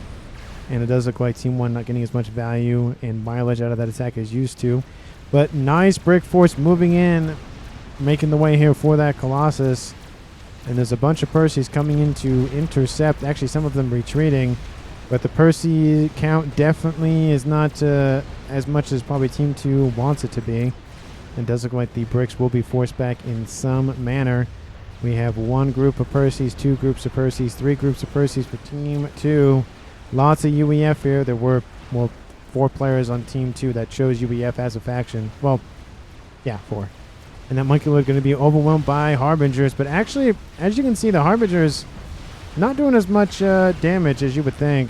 And it does look like Team 1 not getting as much value and mileage out of that attack as used to. But nice brick force moving in. Making the way here for that Colossus. And there's a bunch of Perseus coming in to intercept. Actually, some of them retreating. But the Perseus count definitely is not as much as probably Team 2 wants it to be. It does look like the bricks will be forced back in some manner. We have one group of Perseus, 2 groups of Perseus, 3 groups of Perseus for Team 2. Lots of UEF here. There were, 4 players on Team 2 that chose UEF as a faction. Well, yeah, 4. And that Monkey Lord going to be overwhelmed by Harbingers. But actually, as you can see, the Harbingers not doing as much damage as you would think.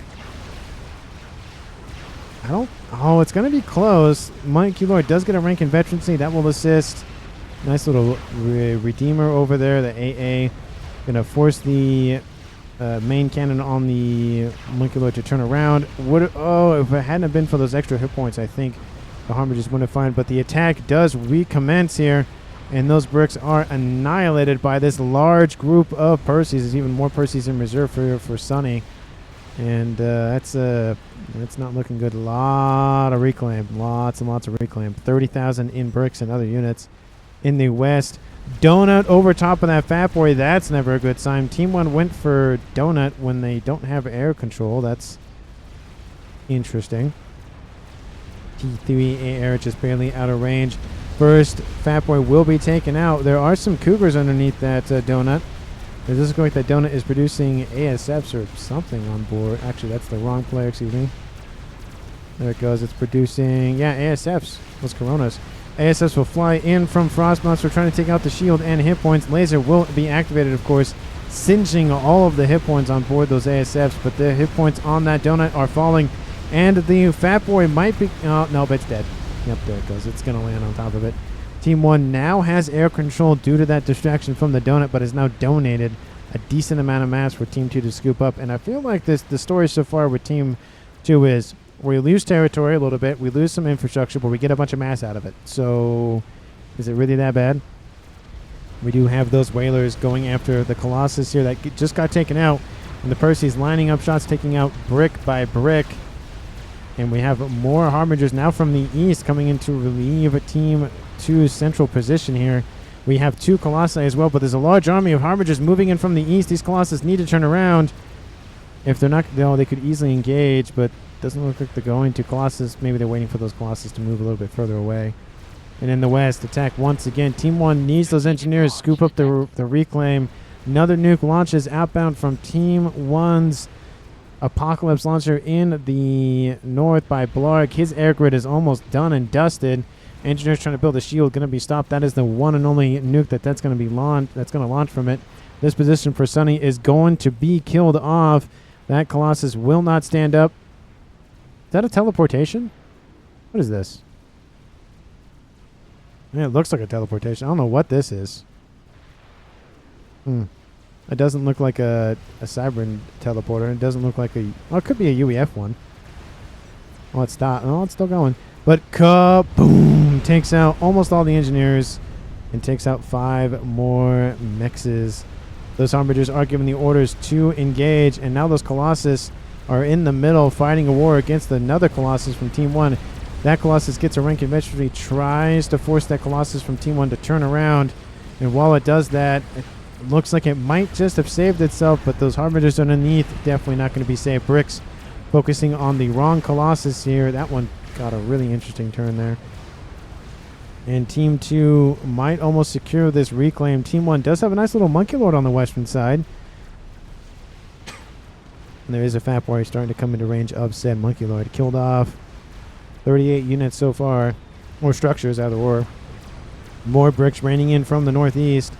Oh, it's going to be close. Monkey Lord does get a rank in veterancy. That will assist. Nice little Redeemer over there. The AA going to force the main cannon on the Monkey Lord to turn around. If it hadn't been for those extra hit points, I think the Harbingers wouldn't have fine. But the attack does recommence here. And those bricks are annihilated by this large group of Perseus. There's even more Perseus in reserve for Sunny. And that's not looking good. A lot of reclaim. Lots and lots of reclaim. 30,000 in bricks and other units in the west. Donut over top of that Fatboy. That's never a good sign. Team 1 went for Donut when they don't have air control. That's interesting. T3 air just barely out of range. First, Fatboy will be taken out. There are some Cougars underneath that Donut. It does look like that Donut is producing ASFs or something on board. Actually, that's the wrong player, excuse me. There it goes. It's producing, ASFs. Those Coronas. ASFs will fly in from Frost Monster trying to take out the shield and hit points. Laser will be activated, of course, singeing all of the hit points on board those ASFs, but the hit points on that Donut are falling. And the Fatboy might be... Oh, no, but it's dead. Yep, there it goes. It's going to land on top of it. Team 1 now has air control due to that distraction from the Donut, but is now donated a decent amount of mass for Team 2 to scoop up. And I feel like the story so far with Team 2 is we lose territory a little bit, we lose some infrastructure, but we get a bunch of mass out of it. So is it really that bad? We do have those whalers going after the Colossus here that just got taken out. And the Percy's lining up shots, taking out brick by brick. And we have more Harbingers now from the east coming in to relieve Team 2's central position here. We have 2 Colossi as well, but there's a large army of Harbingers moving in from the east. These Colossus need to turn around. If they're not, they could easily engage, but doesn't look like they're going to. Colossus, maybe they're waiting for those Colossus to move a little bit further away. And in the west, attack once again. Team 1 needs those engineers, scoop up the reclaim. Another nuke launches outbound from Team 1's Apocalypse launcher in the north by Blarg. His air grid is almost done and dusted. Engineers trying to build a shield, going to be stopped. That is the one and only nuke that's going to be launched. That's going to launch from it. This position for Sunny is going to be killed off. That Colossus will not stand up. Is that a teleportation? What is this? Yeah, it looks like a teleportation. I don't know what this is. It doesn't look like a Cybran teleporter. It doesn't look like a... Oh, it could be a UEF one. Oh, it stopped. Oh, it's still going. But kaboom! Takes out almost all the engineers and takes out 5 more Mechs. Those Harbingers are given the orders to engage, and now those Colossus are in the middle fighting a war against another Colossus from Team 1. That Colossus gets a rank infantry, tries to force that Colossus from Team 1 to turn around, and while it does that, it looks like it might just have saved itself, but those Harbingers underneath definitely not going to be saved. Bricks focusing on the wrong Colossus here. That one got a really interesting turn there. And Team 2 might almost secure this reclaim. Team 1 does have a nice little Monkey Lord on the western side. And there is a Fatboy starting to come into range of said Monkey Lord. Killed off 38 units so far. More structures, either or. More bricks raining in from the northeast.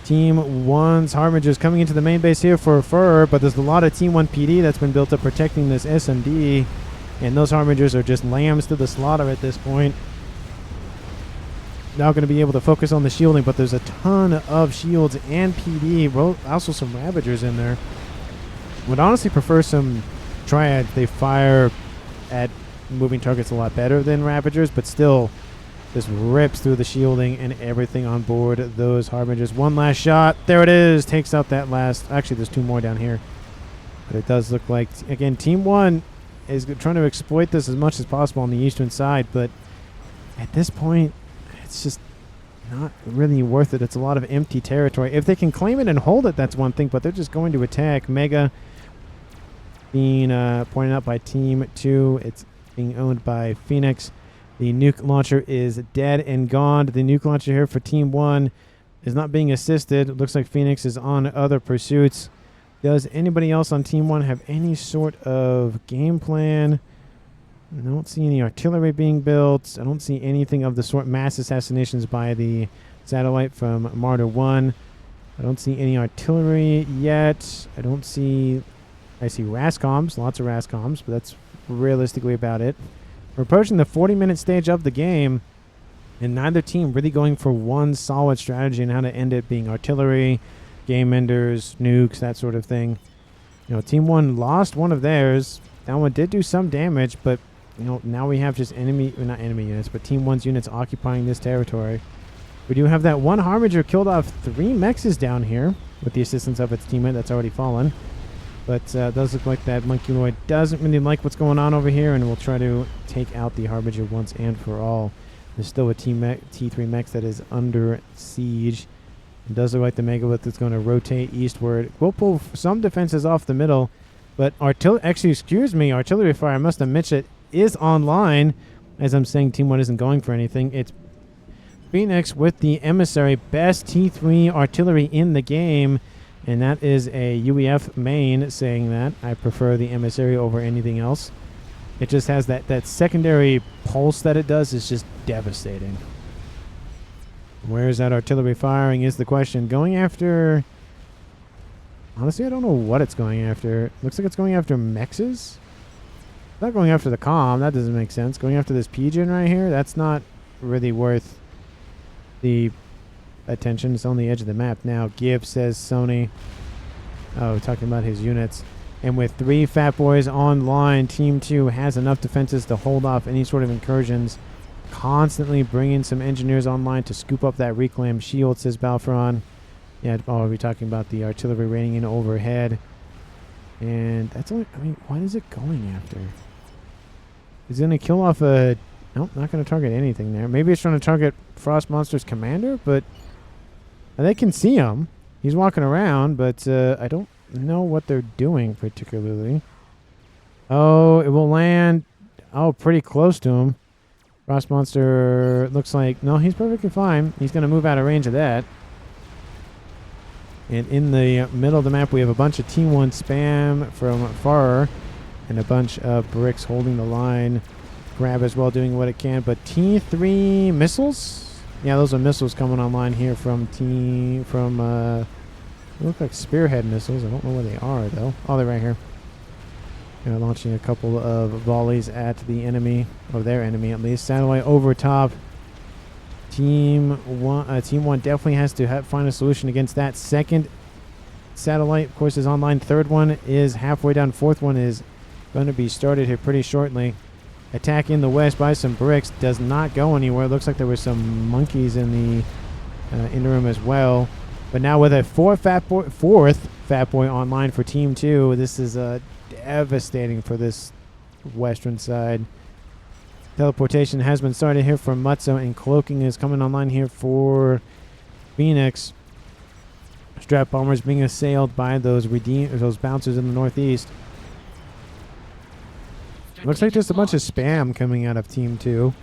Team 1's Harbingers coming into the main base here for fur, but there's a lot of Team 1 PD that's been built up protecting this SMD. And those Harbingers are just lambs to the slaughter at this point. Now going to be able to focus on the shielding, but there's a ton of shields and PD. Well, also some Ravagers in there. Would honestly prefer some Triad. They fire at moving targets a lot better than Ravagers, but still just rips through the shielding and everything on board those Harbingers. One last shot. There it is. Takes out that last. Actually, there's 2 more down here. But it does look like, again, Team 1 is trying to exploit this as much as possible on the eastern side, but at this point, it's just not really worth it. It's a lot of empty territory. If they can claim it and hold it, that's one thing, but they're just going to attack. Mega being pointed out by Team 2. It's being owned by Phoenix. The nuke launcher is dead and gone. The nuke launcher here for Team 1 is not being assisted. It looks like Phoenix is on other pursuits. Does anybody else on Team 1 have any sort of game plan? I don't see any artillery being built. I don't see anything of the sort. Mass assassinations by the satellite from Martyr 1. I don't see any artillery yet. I see RASCOMs, lots of RASCOMs, but that's realistically about it. We're approaching the 40-minute stage of the game, and neither team really going for one solid strategy and how to end it, being artillery, game enders, nukes, that sort of thing. You know, Team 1 lost one of theirs. That one did do some damage, but you know, now we have just not enemy units, but Team 1's units occupying this territory. We do have that one Harbinger killed off 3 Mechs down here with the assistance of its teammate that's already fallen. But it does look like that Monkey Lord doesn't really like what's going on over here, and will try to take out the Harbinger once and for all. There's still a T3 Mechs that is under siege. It does look like the Megalith is going to rotate eastward. We'll pull some defenses off the middle, but artillery fire, I must admit it, is online. As I'm saying, Team 1 isn't going for anything. It's Phoenix with the Emissary, best T3 artillery in the game, and that is a UEF main saying that. I prefer the Emissary over anything else. It just has that secondary pulse that it does is just devastating. Where is that artillery firing is the question. Going after... Honestly, I don't know what it's going after. Looks like it's going after Mexes. Not going after the comm. That doesn't make sense. Going after this pigeon right here, that's not really worth the attention. It's on the edge of the map now. Gibbs says Sony. Oh, talking about his units. And with 3 Fatboys online, Team 2 has enough defenses to hold off any sort of incursions. Constantly bringing some engineers online to scoop up that reclaim shield, says Balfron. Yeah, we're talking about the artillery raining in overhead. And that's only, I mean, what is it going after? Is it going to kill off a... Nope, not going to target anything there. Maybe it's trying to target Frost Monster's commander, but they can see him. He's walking around, but I don't know what they're doing particularly. Oh, it will land. Oh, pretty close to him. Frost Monster looks like... No, he's perfectly fine. He's going to move out of range of that. And in the middle of the map, we have a bunch of Team 1 spam from far and a bunch of bricks holding the line. Grab as well, doing what it can. But T3 missiles? Yeah, those are missiles coming online here from they look like spearhead missiles. I don't know where they are, though. Oh, they're right here. They're launching a couple of volleys at the enemy, or their enemy at least. Satellite over top. Team 1 definitely has to find a solution against that. Second satellite, of course, is online. Third one is halfway down. Fourth one is going to be started here pretty shortly. Attack in the west by some bricks. Does not go anywhere. Looks like there were some monkeys in the interim as well. But now with a fourth Fatboy online for Team 2, this is devastating for this western side. Teleportation has been started here for Mutzo, and cloaking is coming online here for Phoenix. Strap bombers being assailed by those bouncers in the northeast. Looks like just a bunch of spam coming out of Team 2.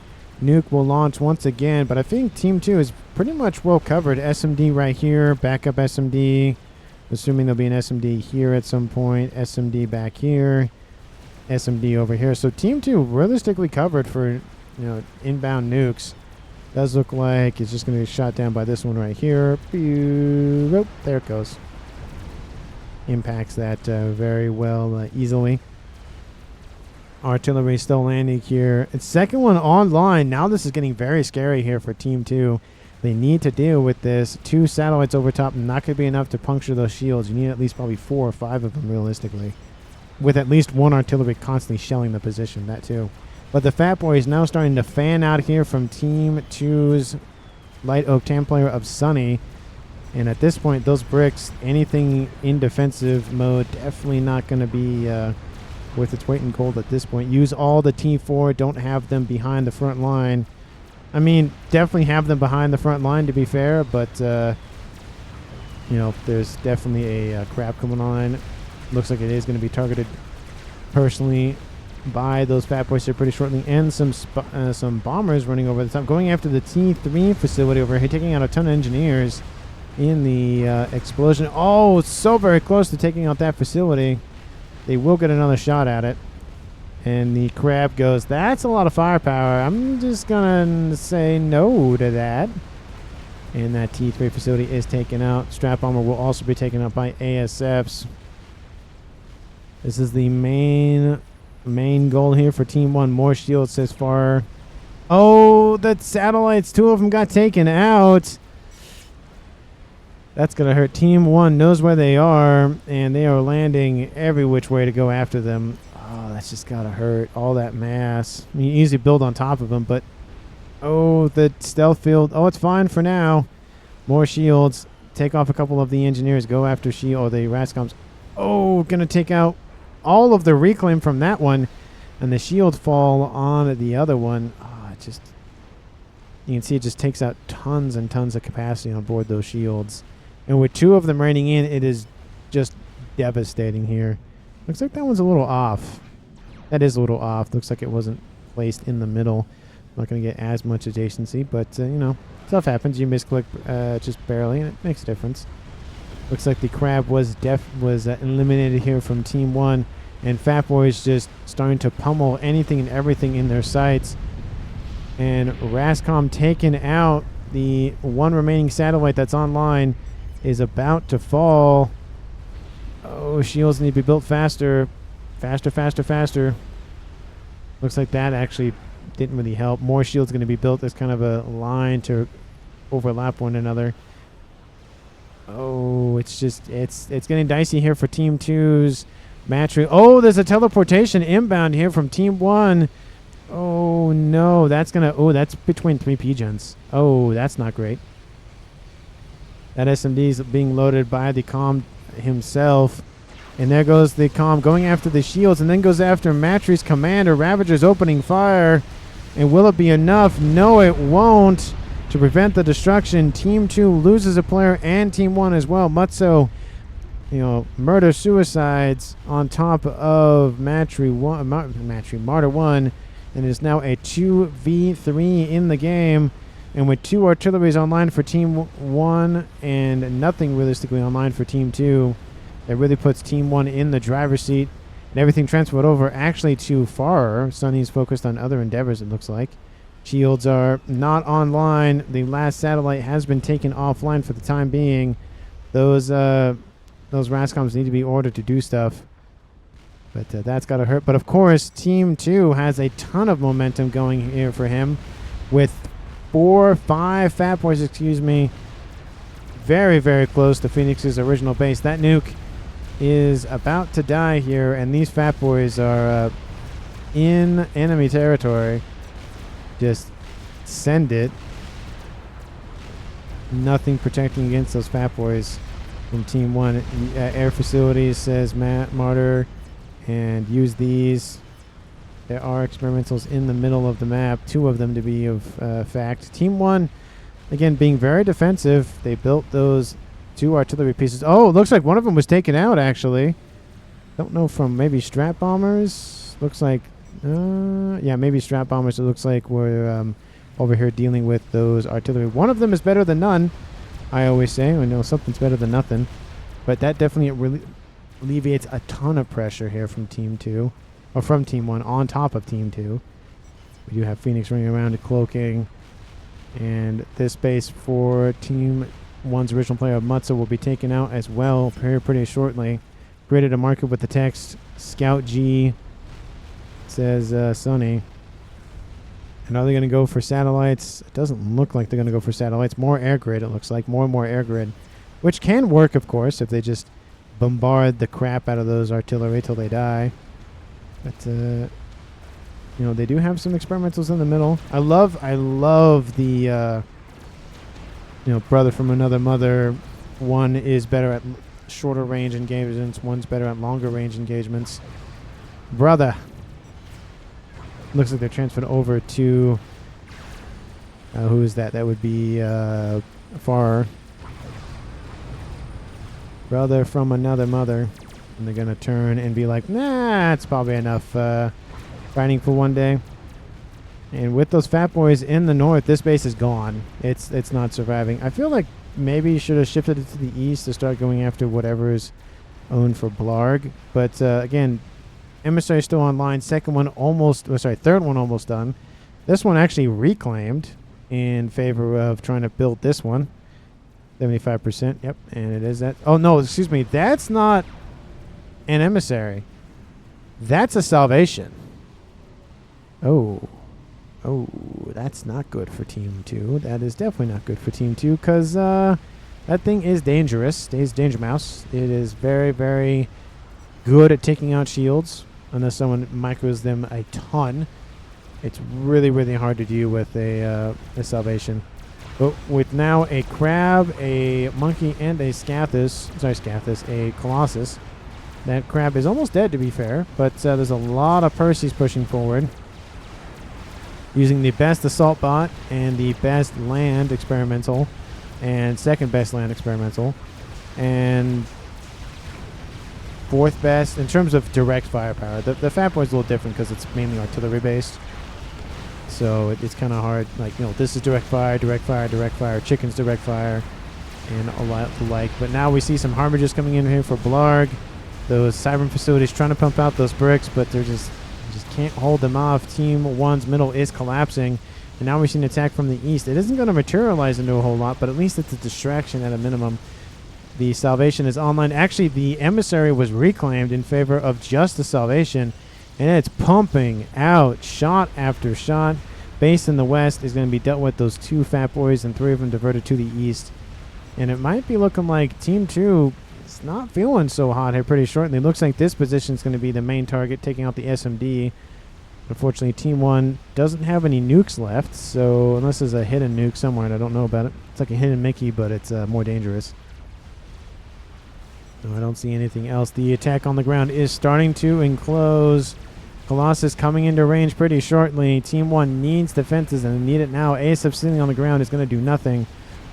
Nuke will launch once again, but I think Team 2 is pretty much well covered. SMD right here, backup SMD. Assuming there'll be an SMD here at some point. SMD back here. SMD over here. So Team 2 realistically covered for, inbound nukes. Does look like it's just going to be shot down by this one right here. Oh, there it goes. Impacts that very well easily. Artillery still landing here. It's second one online. Now this is getting very scary here for Team 2. They need to deal with this. 2 satellites over top. Not going to be enough to puncture those shields. You need at least probably 4 or 5 of them realistically. With at least 1 artillery constantly shelling the position. That too. But the Fatboy is now starting to fan out here from Team 2's Light Oak Templayer of Sunny. And at this point, those bricks, anything in defensive mode, definitely not going to be worth its weight in gold at this point. Use all the T4. Don't have them behind the front line. I mean, definitely have them behind the front line to be fair, but, there's definitely a crab coming on. Looks like it is going to be targeted personally by those Fatboys here pretty shortly, and some bombers running over the top, going after the T3 facility over here, taking out a ton of engineers in the explosion. Oh, so very close to taking out that facility. They will get another shot at it. And the crab goes, that's a lot of firepower. I'm just going to say no to that. And that T3 facility is taken out. Strap bomber will also be taken out by ASFs. This is the main goal here for Team 1. More shields this far. Oh, the satellites. 2 of them got taken out. That's going to hurt. Team 1 knows where they are, and they are landing every which way to go after them. Oh, that's just got to hurt. All that mass. I mean, you easily build on top of them, but... Oh, the stealth field. Oh, it's fine for now. More shields. Take off a couple of the engineers. Go after shield. Or the Rascoms. Oh, going to take out all of the reclaim from that one. And the shield fall on the other one. Oh, it just... You can see it just takes out tons and tons of capacity on board those shields. And with 2 of them raining in, it is just devastating here. Looks like that one's a little off. That is a little off. Looks like it wasn't placed in the middle. Not going to get as much adjacency, but, stuff happens. You misclick just barely, and it makes a difference. Looks like the crab was eliminated here from Team 1, and Fatboy is just starting to pummel anything and everything in their sights. And Rascom taken out. The 1 remaining satellite that's online is about to fall. Oh, shields need to be built faster. Faster, faster, faster. Looks like that actually didn't really help. More shields going to be built as kind of a line to overlap one another. Oh, it's getting dicey here for Team 2's match. Oh, there's a teleportation inbound here from Team 1. Oh, no. That's between 3 P-gens. Oh, that's not great. That SMD is being loaded by the Calm himself. And there goes the Calm going after the shields and then goes after Matry's commander. Ravager's opening fire. And will it be enough? No, it won't. To prevent the destruction, Team 2 loses a player and Team 1 as well. Mutso, murder suicides on top of Martyr 1, and is now a 2v3 in the game. And with 2 artilleries online for Team 1 and nothing realistically online for Team 2, that really puts Team 1 in the driver's seat. And everything transferred over actually to Farer. Sunny's focused on other endeavors, it looks like. Shields are not online. The last satellite has been taken offline for the time being. Those Rascoms need to be ordered to do stuff. But that's got to hurt. But of course, Team 2 has a ton of momentum going here for him. With 5 Fatboys, very, very close to Phoenix's original base. That nuke is about to die here. And these Fatboys are in enemy territory. Just send it. Nothing protecting against those Fatboys from Team 1. Air facilities, says Martyr, and use these. There are experimentals in the middle of the map, 2 of them to be of fact. Team 1, again, being very defensive. They built those 2 artillery pieces. Oh, it looks like one of them was taken out, actually. Don't know, from maybe strat bombers. Looks like yeah, maybe strat bombers. It looks like we're over here dealing with those artillery. One of them is better than none, I always say. I know something's better than nothing. But that definitely alleviates a ton of pressure here from Team 2. Or from Team 1 on top of Team 2. We do have Phoenix running around and cloaking. And this base for Team 1's original player, Mutsa, will be taken out as well pretty shortly. Created a marker with the text Scout G, says Sunny. And are they going to go for satellites? It doesn't look like they're going to go for satellites. More air grid, it looks like. More and more air grid. Which can work, of course, if they just bombard the crap out of those artillery till they die. But, they do have some experimentals in the middle. I love the, brother from another mother. One is better at shorter range engagements. One's better at longer range engagements. Brother. Looks like they're transferred over to... who is that? That would be Far. Brother from another mother. And they're going to turn and be like, nah, it's probably enough fighting for one day. And with those Fatboys in the north, this base is gone. It's not surviving. I feel like maybe you should have shifted it to the east to start going after whatever is owned for Blarg. But again... Emissary still online. Third one almost done. This one actually reclaimed in favor of trying to build this one. 75%. Yep, and it is that. Oh, no, excuse me. That's not an emissary. That's a salvation. Oh, that's not good for Team 2. That is definitely not good for Team 2 because that thing is dangerous. It's Danger Mouse. It is very, very good at taking out shields. Unless someone micros them a ton, it's really, really hard to deal with a salvation. But with now a crab, a monkey, and a a Colossus. That crab is almost dead, to be fair, but there's a lot of Percy's pushing forward. Using the best assault bot and the best land experimental, and second best land experimental, and 4th best in terms of direct firepower. The Fatboy's a little different because it's mainly artillery based. So it's kind of hard. This is direct fire, Chicken's direct fire, and a lot alike. But now we see some Harbinger coming in here for Blarg. Those Cybern facilities trying to pump out those bricks, but they're just can't hold them off. Team 1's middle is collapsing. And now we see an attack from the east. It isn't going to materialize into a whole lot, but at least it's a distraction at a minimum. The Salvation is online. Actually, the Emissary was reclaimed in favor of just the Salvation, and it's pumping out shot after shot. Base in the west is going to be dealt with. Those 2 Fatboys and 3 of them diverted to the east. And it might be looking like Team 2 is not feeling so hot here pretty shortly. It looks like this position is going to be the main target, taking out the SMD. Unfortunately, Team 1 doesn't have any nukes left, so unless there's a hidden nuke somewhere and I don't know about it. It's like a hidden Mickey, but it's more dangerous. No, I don't see anything else. The attack on the ground is starting to enclose. Colossus coming into range pretty shortly. Team 1 needs defenses and they need it now. ASF sitting on the ground is going to do nothing.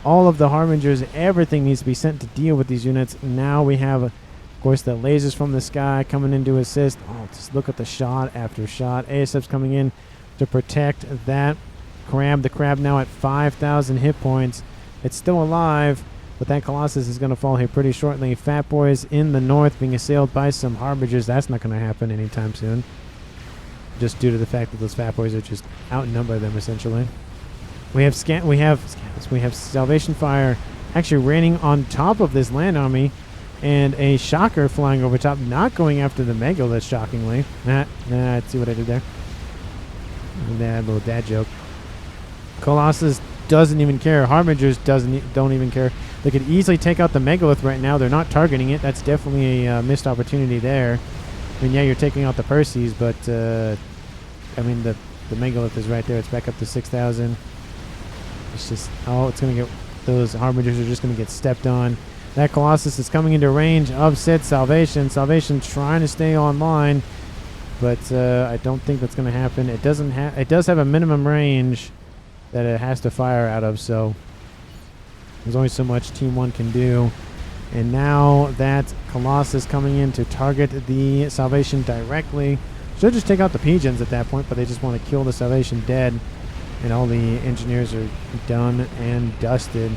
All of the Harbingers, everything needs to be sent to deal with these units. Now we have, of course, the lasers from the sky coming in to assist. Oh, just look at the shot after shot. ASF's coming in to protect that crab. The crab now at 5,000 hit points. It's still alive, but that Colossus is going to fall here pretty shortly. Fatboy's in the north being assailed by some Harbingers. That's not going to happen anytime soon, just due to the fact that those Fatboys are just outnumber them essentially. We have Salvation Fire actually raining on top of this land army, and a Shocker flying over top, not going after the Megalith, shockingly. See what I did there? That little dad joke. Colossus doesn't even care. Harbingers don't even care. They could easily take out the Megalith right now. They're not targeting it. That's definitely a missed opportunity there. I mean, yeah, you're taking out the Perseus, but I mean, the Megalith is right there. It's back up to 6,000. It's just, it's going to get, those Harbingers are just going to get stepped on. That Colossus is coming into range of said Salvation. Salvation trying to stay online, but I don't think that's going to happen. It does have a minimum range that it has to fire out of, so there's only so much Team 1 can do. And now that Colossus coming in to target the Salvation directly. Should just take out the Pigeons at that point, but they just want to kill the Salvation dead. And all the engineers are done and dusted.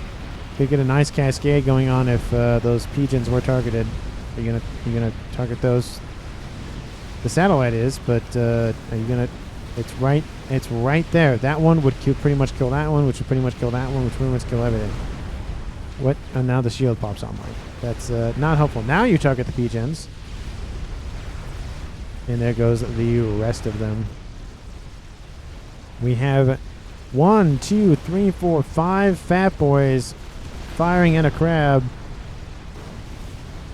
Could get a nice cascade going on if those Pigeons were targeted. Are you gonna target those? The satellite is, but are you gonna? It's right there. That one would pretty much kill that one, which would pretty much kill that one, which would pretty much kill everything. What? And now the shield pops online. That's not helpful. Now you target the Pigeons. And there goes the rest of them. We have 1, 2, 3, 4, 5 Fatboys firing at a crab.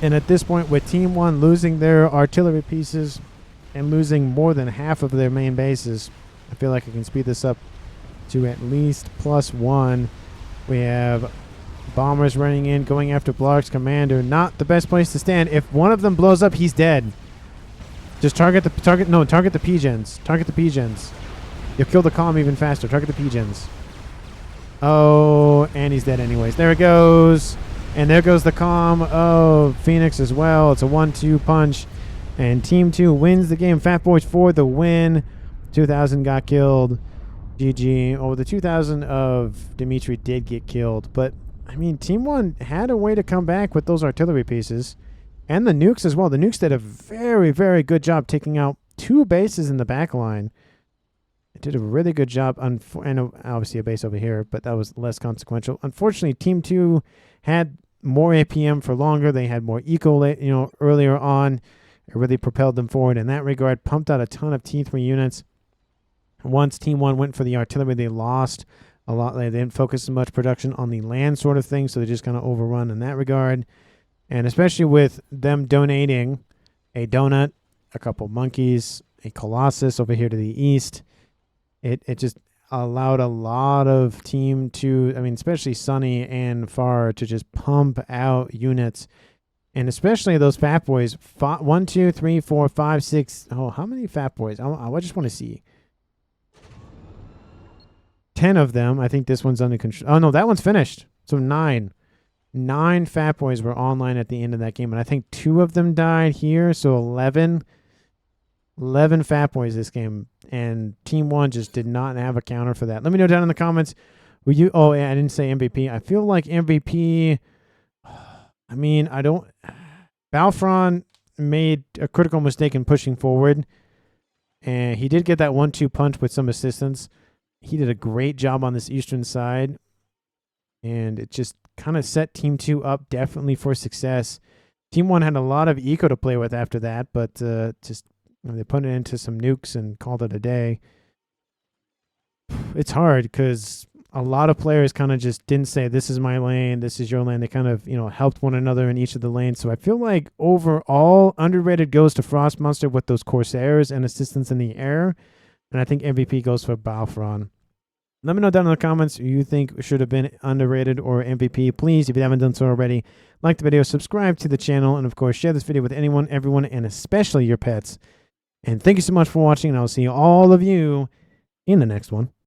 And at this point, with Team 1 losing their artillery pieces and losing more than half of their main bases, I feel like I can speed this up to at least +1. We have bombers running in, going after Blark's commander. Not the best place to stand. If one of them blows up, he's dead. Just target the Pigeons. Target the Pigeons. You'll kill the comm even faster. Target the Pigeons. Oh, and he's dead anyways. There it goes. And there goes the comm of Phoenix as well. It's a 1-2 punch. And Team 2 wins the game. Fatboys for the win. 2,000 got killed. GG. Oh, the 2,000 of Dimitri did get killed. But, I mean, Team 1 had a way to come back with those artillery pieces. And the nukes as well. The nukes did a very, very good job taking out 2 bases in the back line. It did a really good job, and obviously a base over here, but that was less consequential. Unfortunately, Team 2 had more APM for longer. They had more eco, earlier on. It really propelled them forward in that regard. Pumped out a ton of T3 units. Once Team 1 went for the artillery, they lost a lot. They didn't focus as much production on the land sort of thing, so they just kind of overrun in that regard. And especially with them donating a donut, a couple monkeys, a Colossus over here to the east, it just allowed a lot of Team 2, I mean, especially Sunny and Far, to just pump out units. And especially those Fatboys. 1, 2, 3, 4, 5, 6. Oh, how many Fatboys? I just want to see. 10 of them. I think this one's under control. Oh, no, that one's finished. So 9. 9 Fatboys were online at the end of that game. And I think 2 of them died here. So 11. 11 Fatboys this game. And Team 1 just did not have a counter for that. Let me know down in the comments. Oh, yeah, I didn't say MVP. I feel like MVP... I mean, Balfron made a critical mistake in pushing forward. And he did get that 1-2 punch with some assistance. He did a great job on this eastern side. And it just kind of set Team 2 up definitely for success. Team 1 had a lot of eco to play with after that, but just they put it into some nukes and called it a day. It's hard because a lot of players kind of just didn't say, this is my lane, this is your lane. They kind of, helped one another in each of the lanes. So I feel like overall, underrated goes to Frost Monster with those Corsairs and assistance in the air. And I think MVP goes for Balfron. Let me know down in the comments who you think should have been underrated or MVP. Please, if you haven't done so already, like the video, subscribe to the channel, and of course, share this video with anyone, everyone, and especially your pets. And thank you so much for watching, and I'll see all of you in the next one.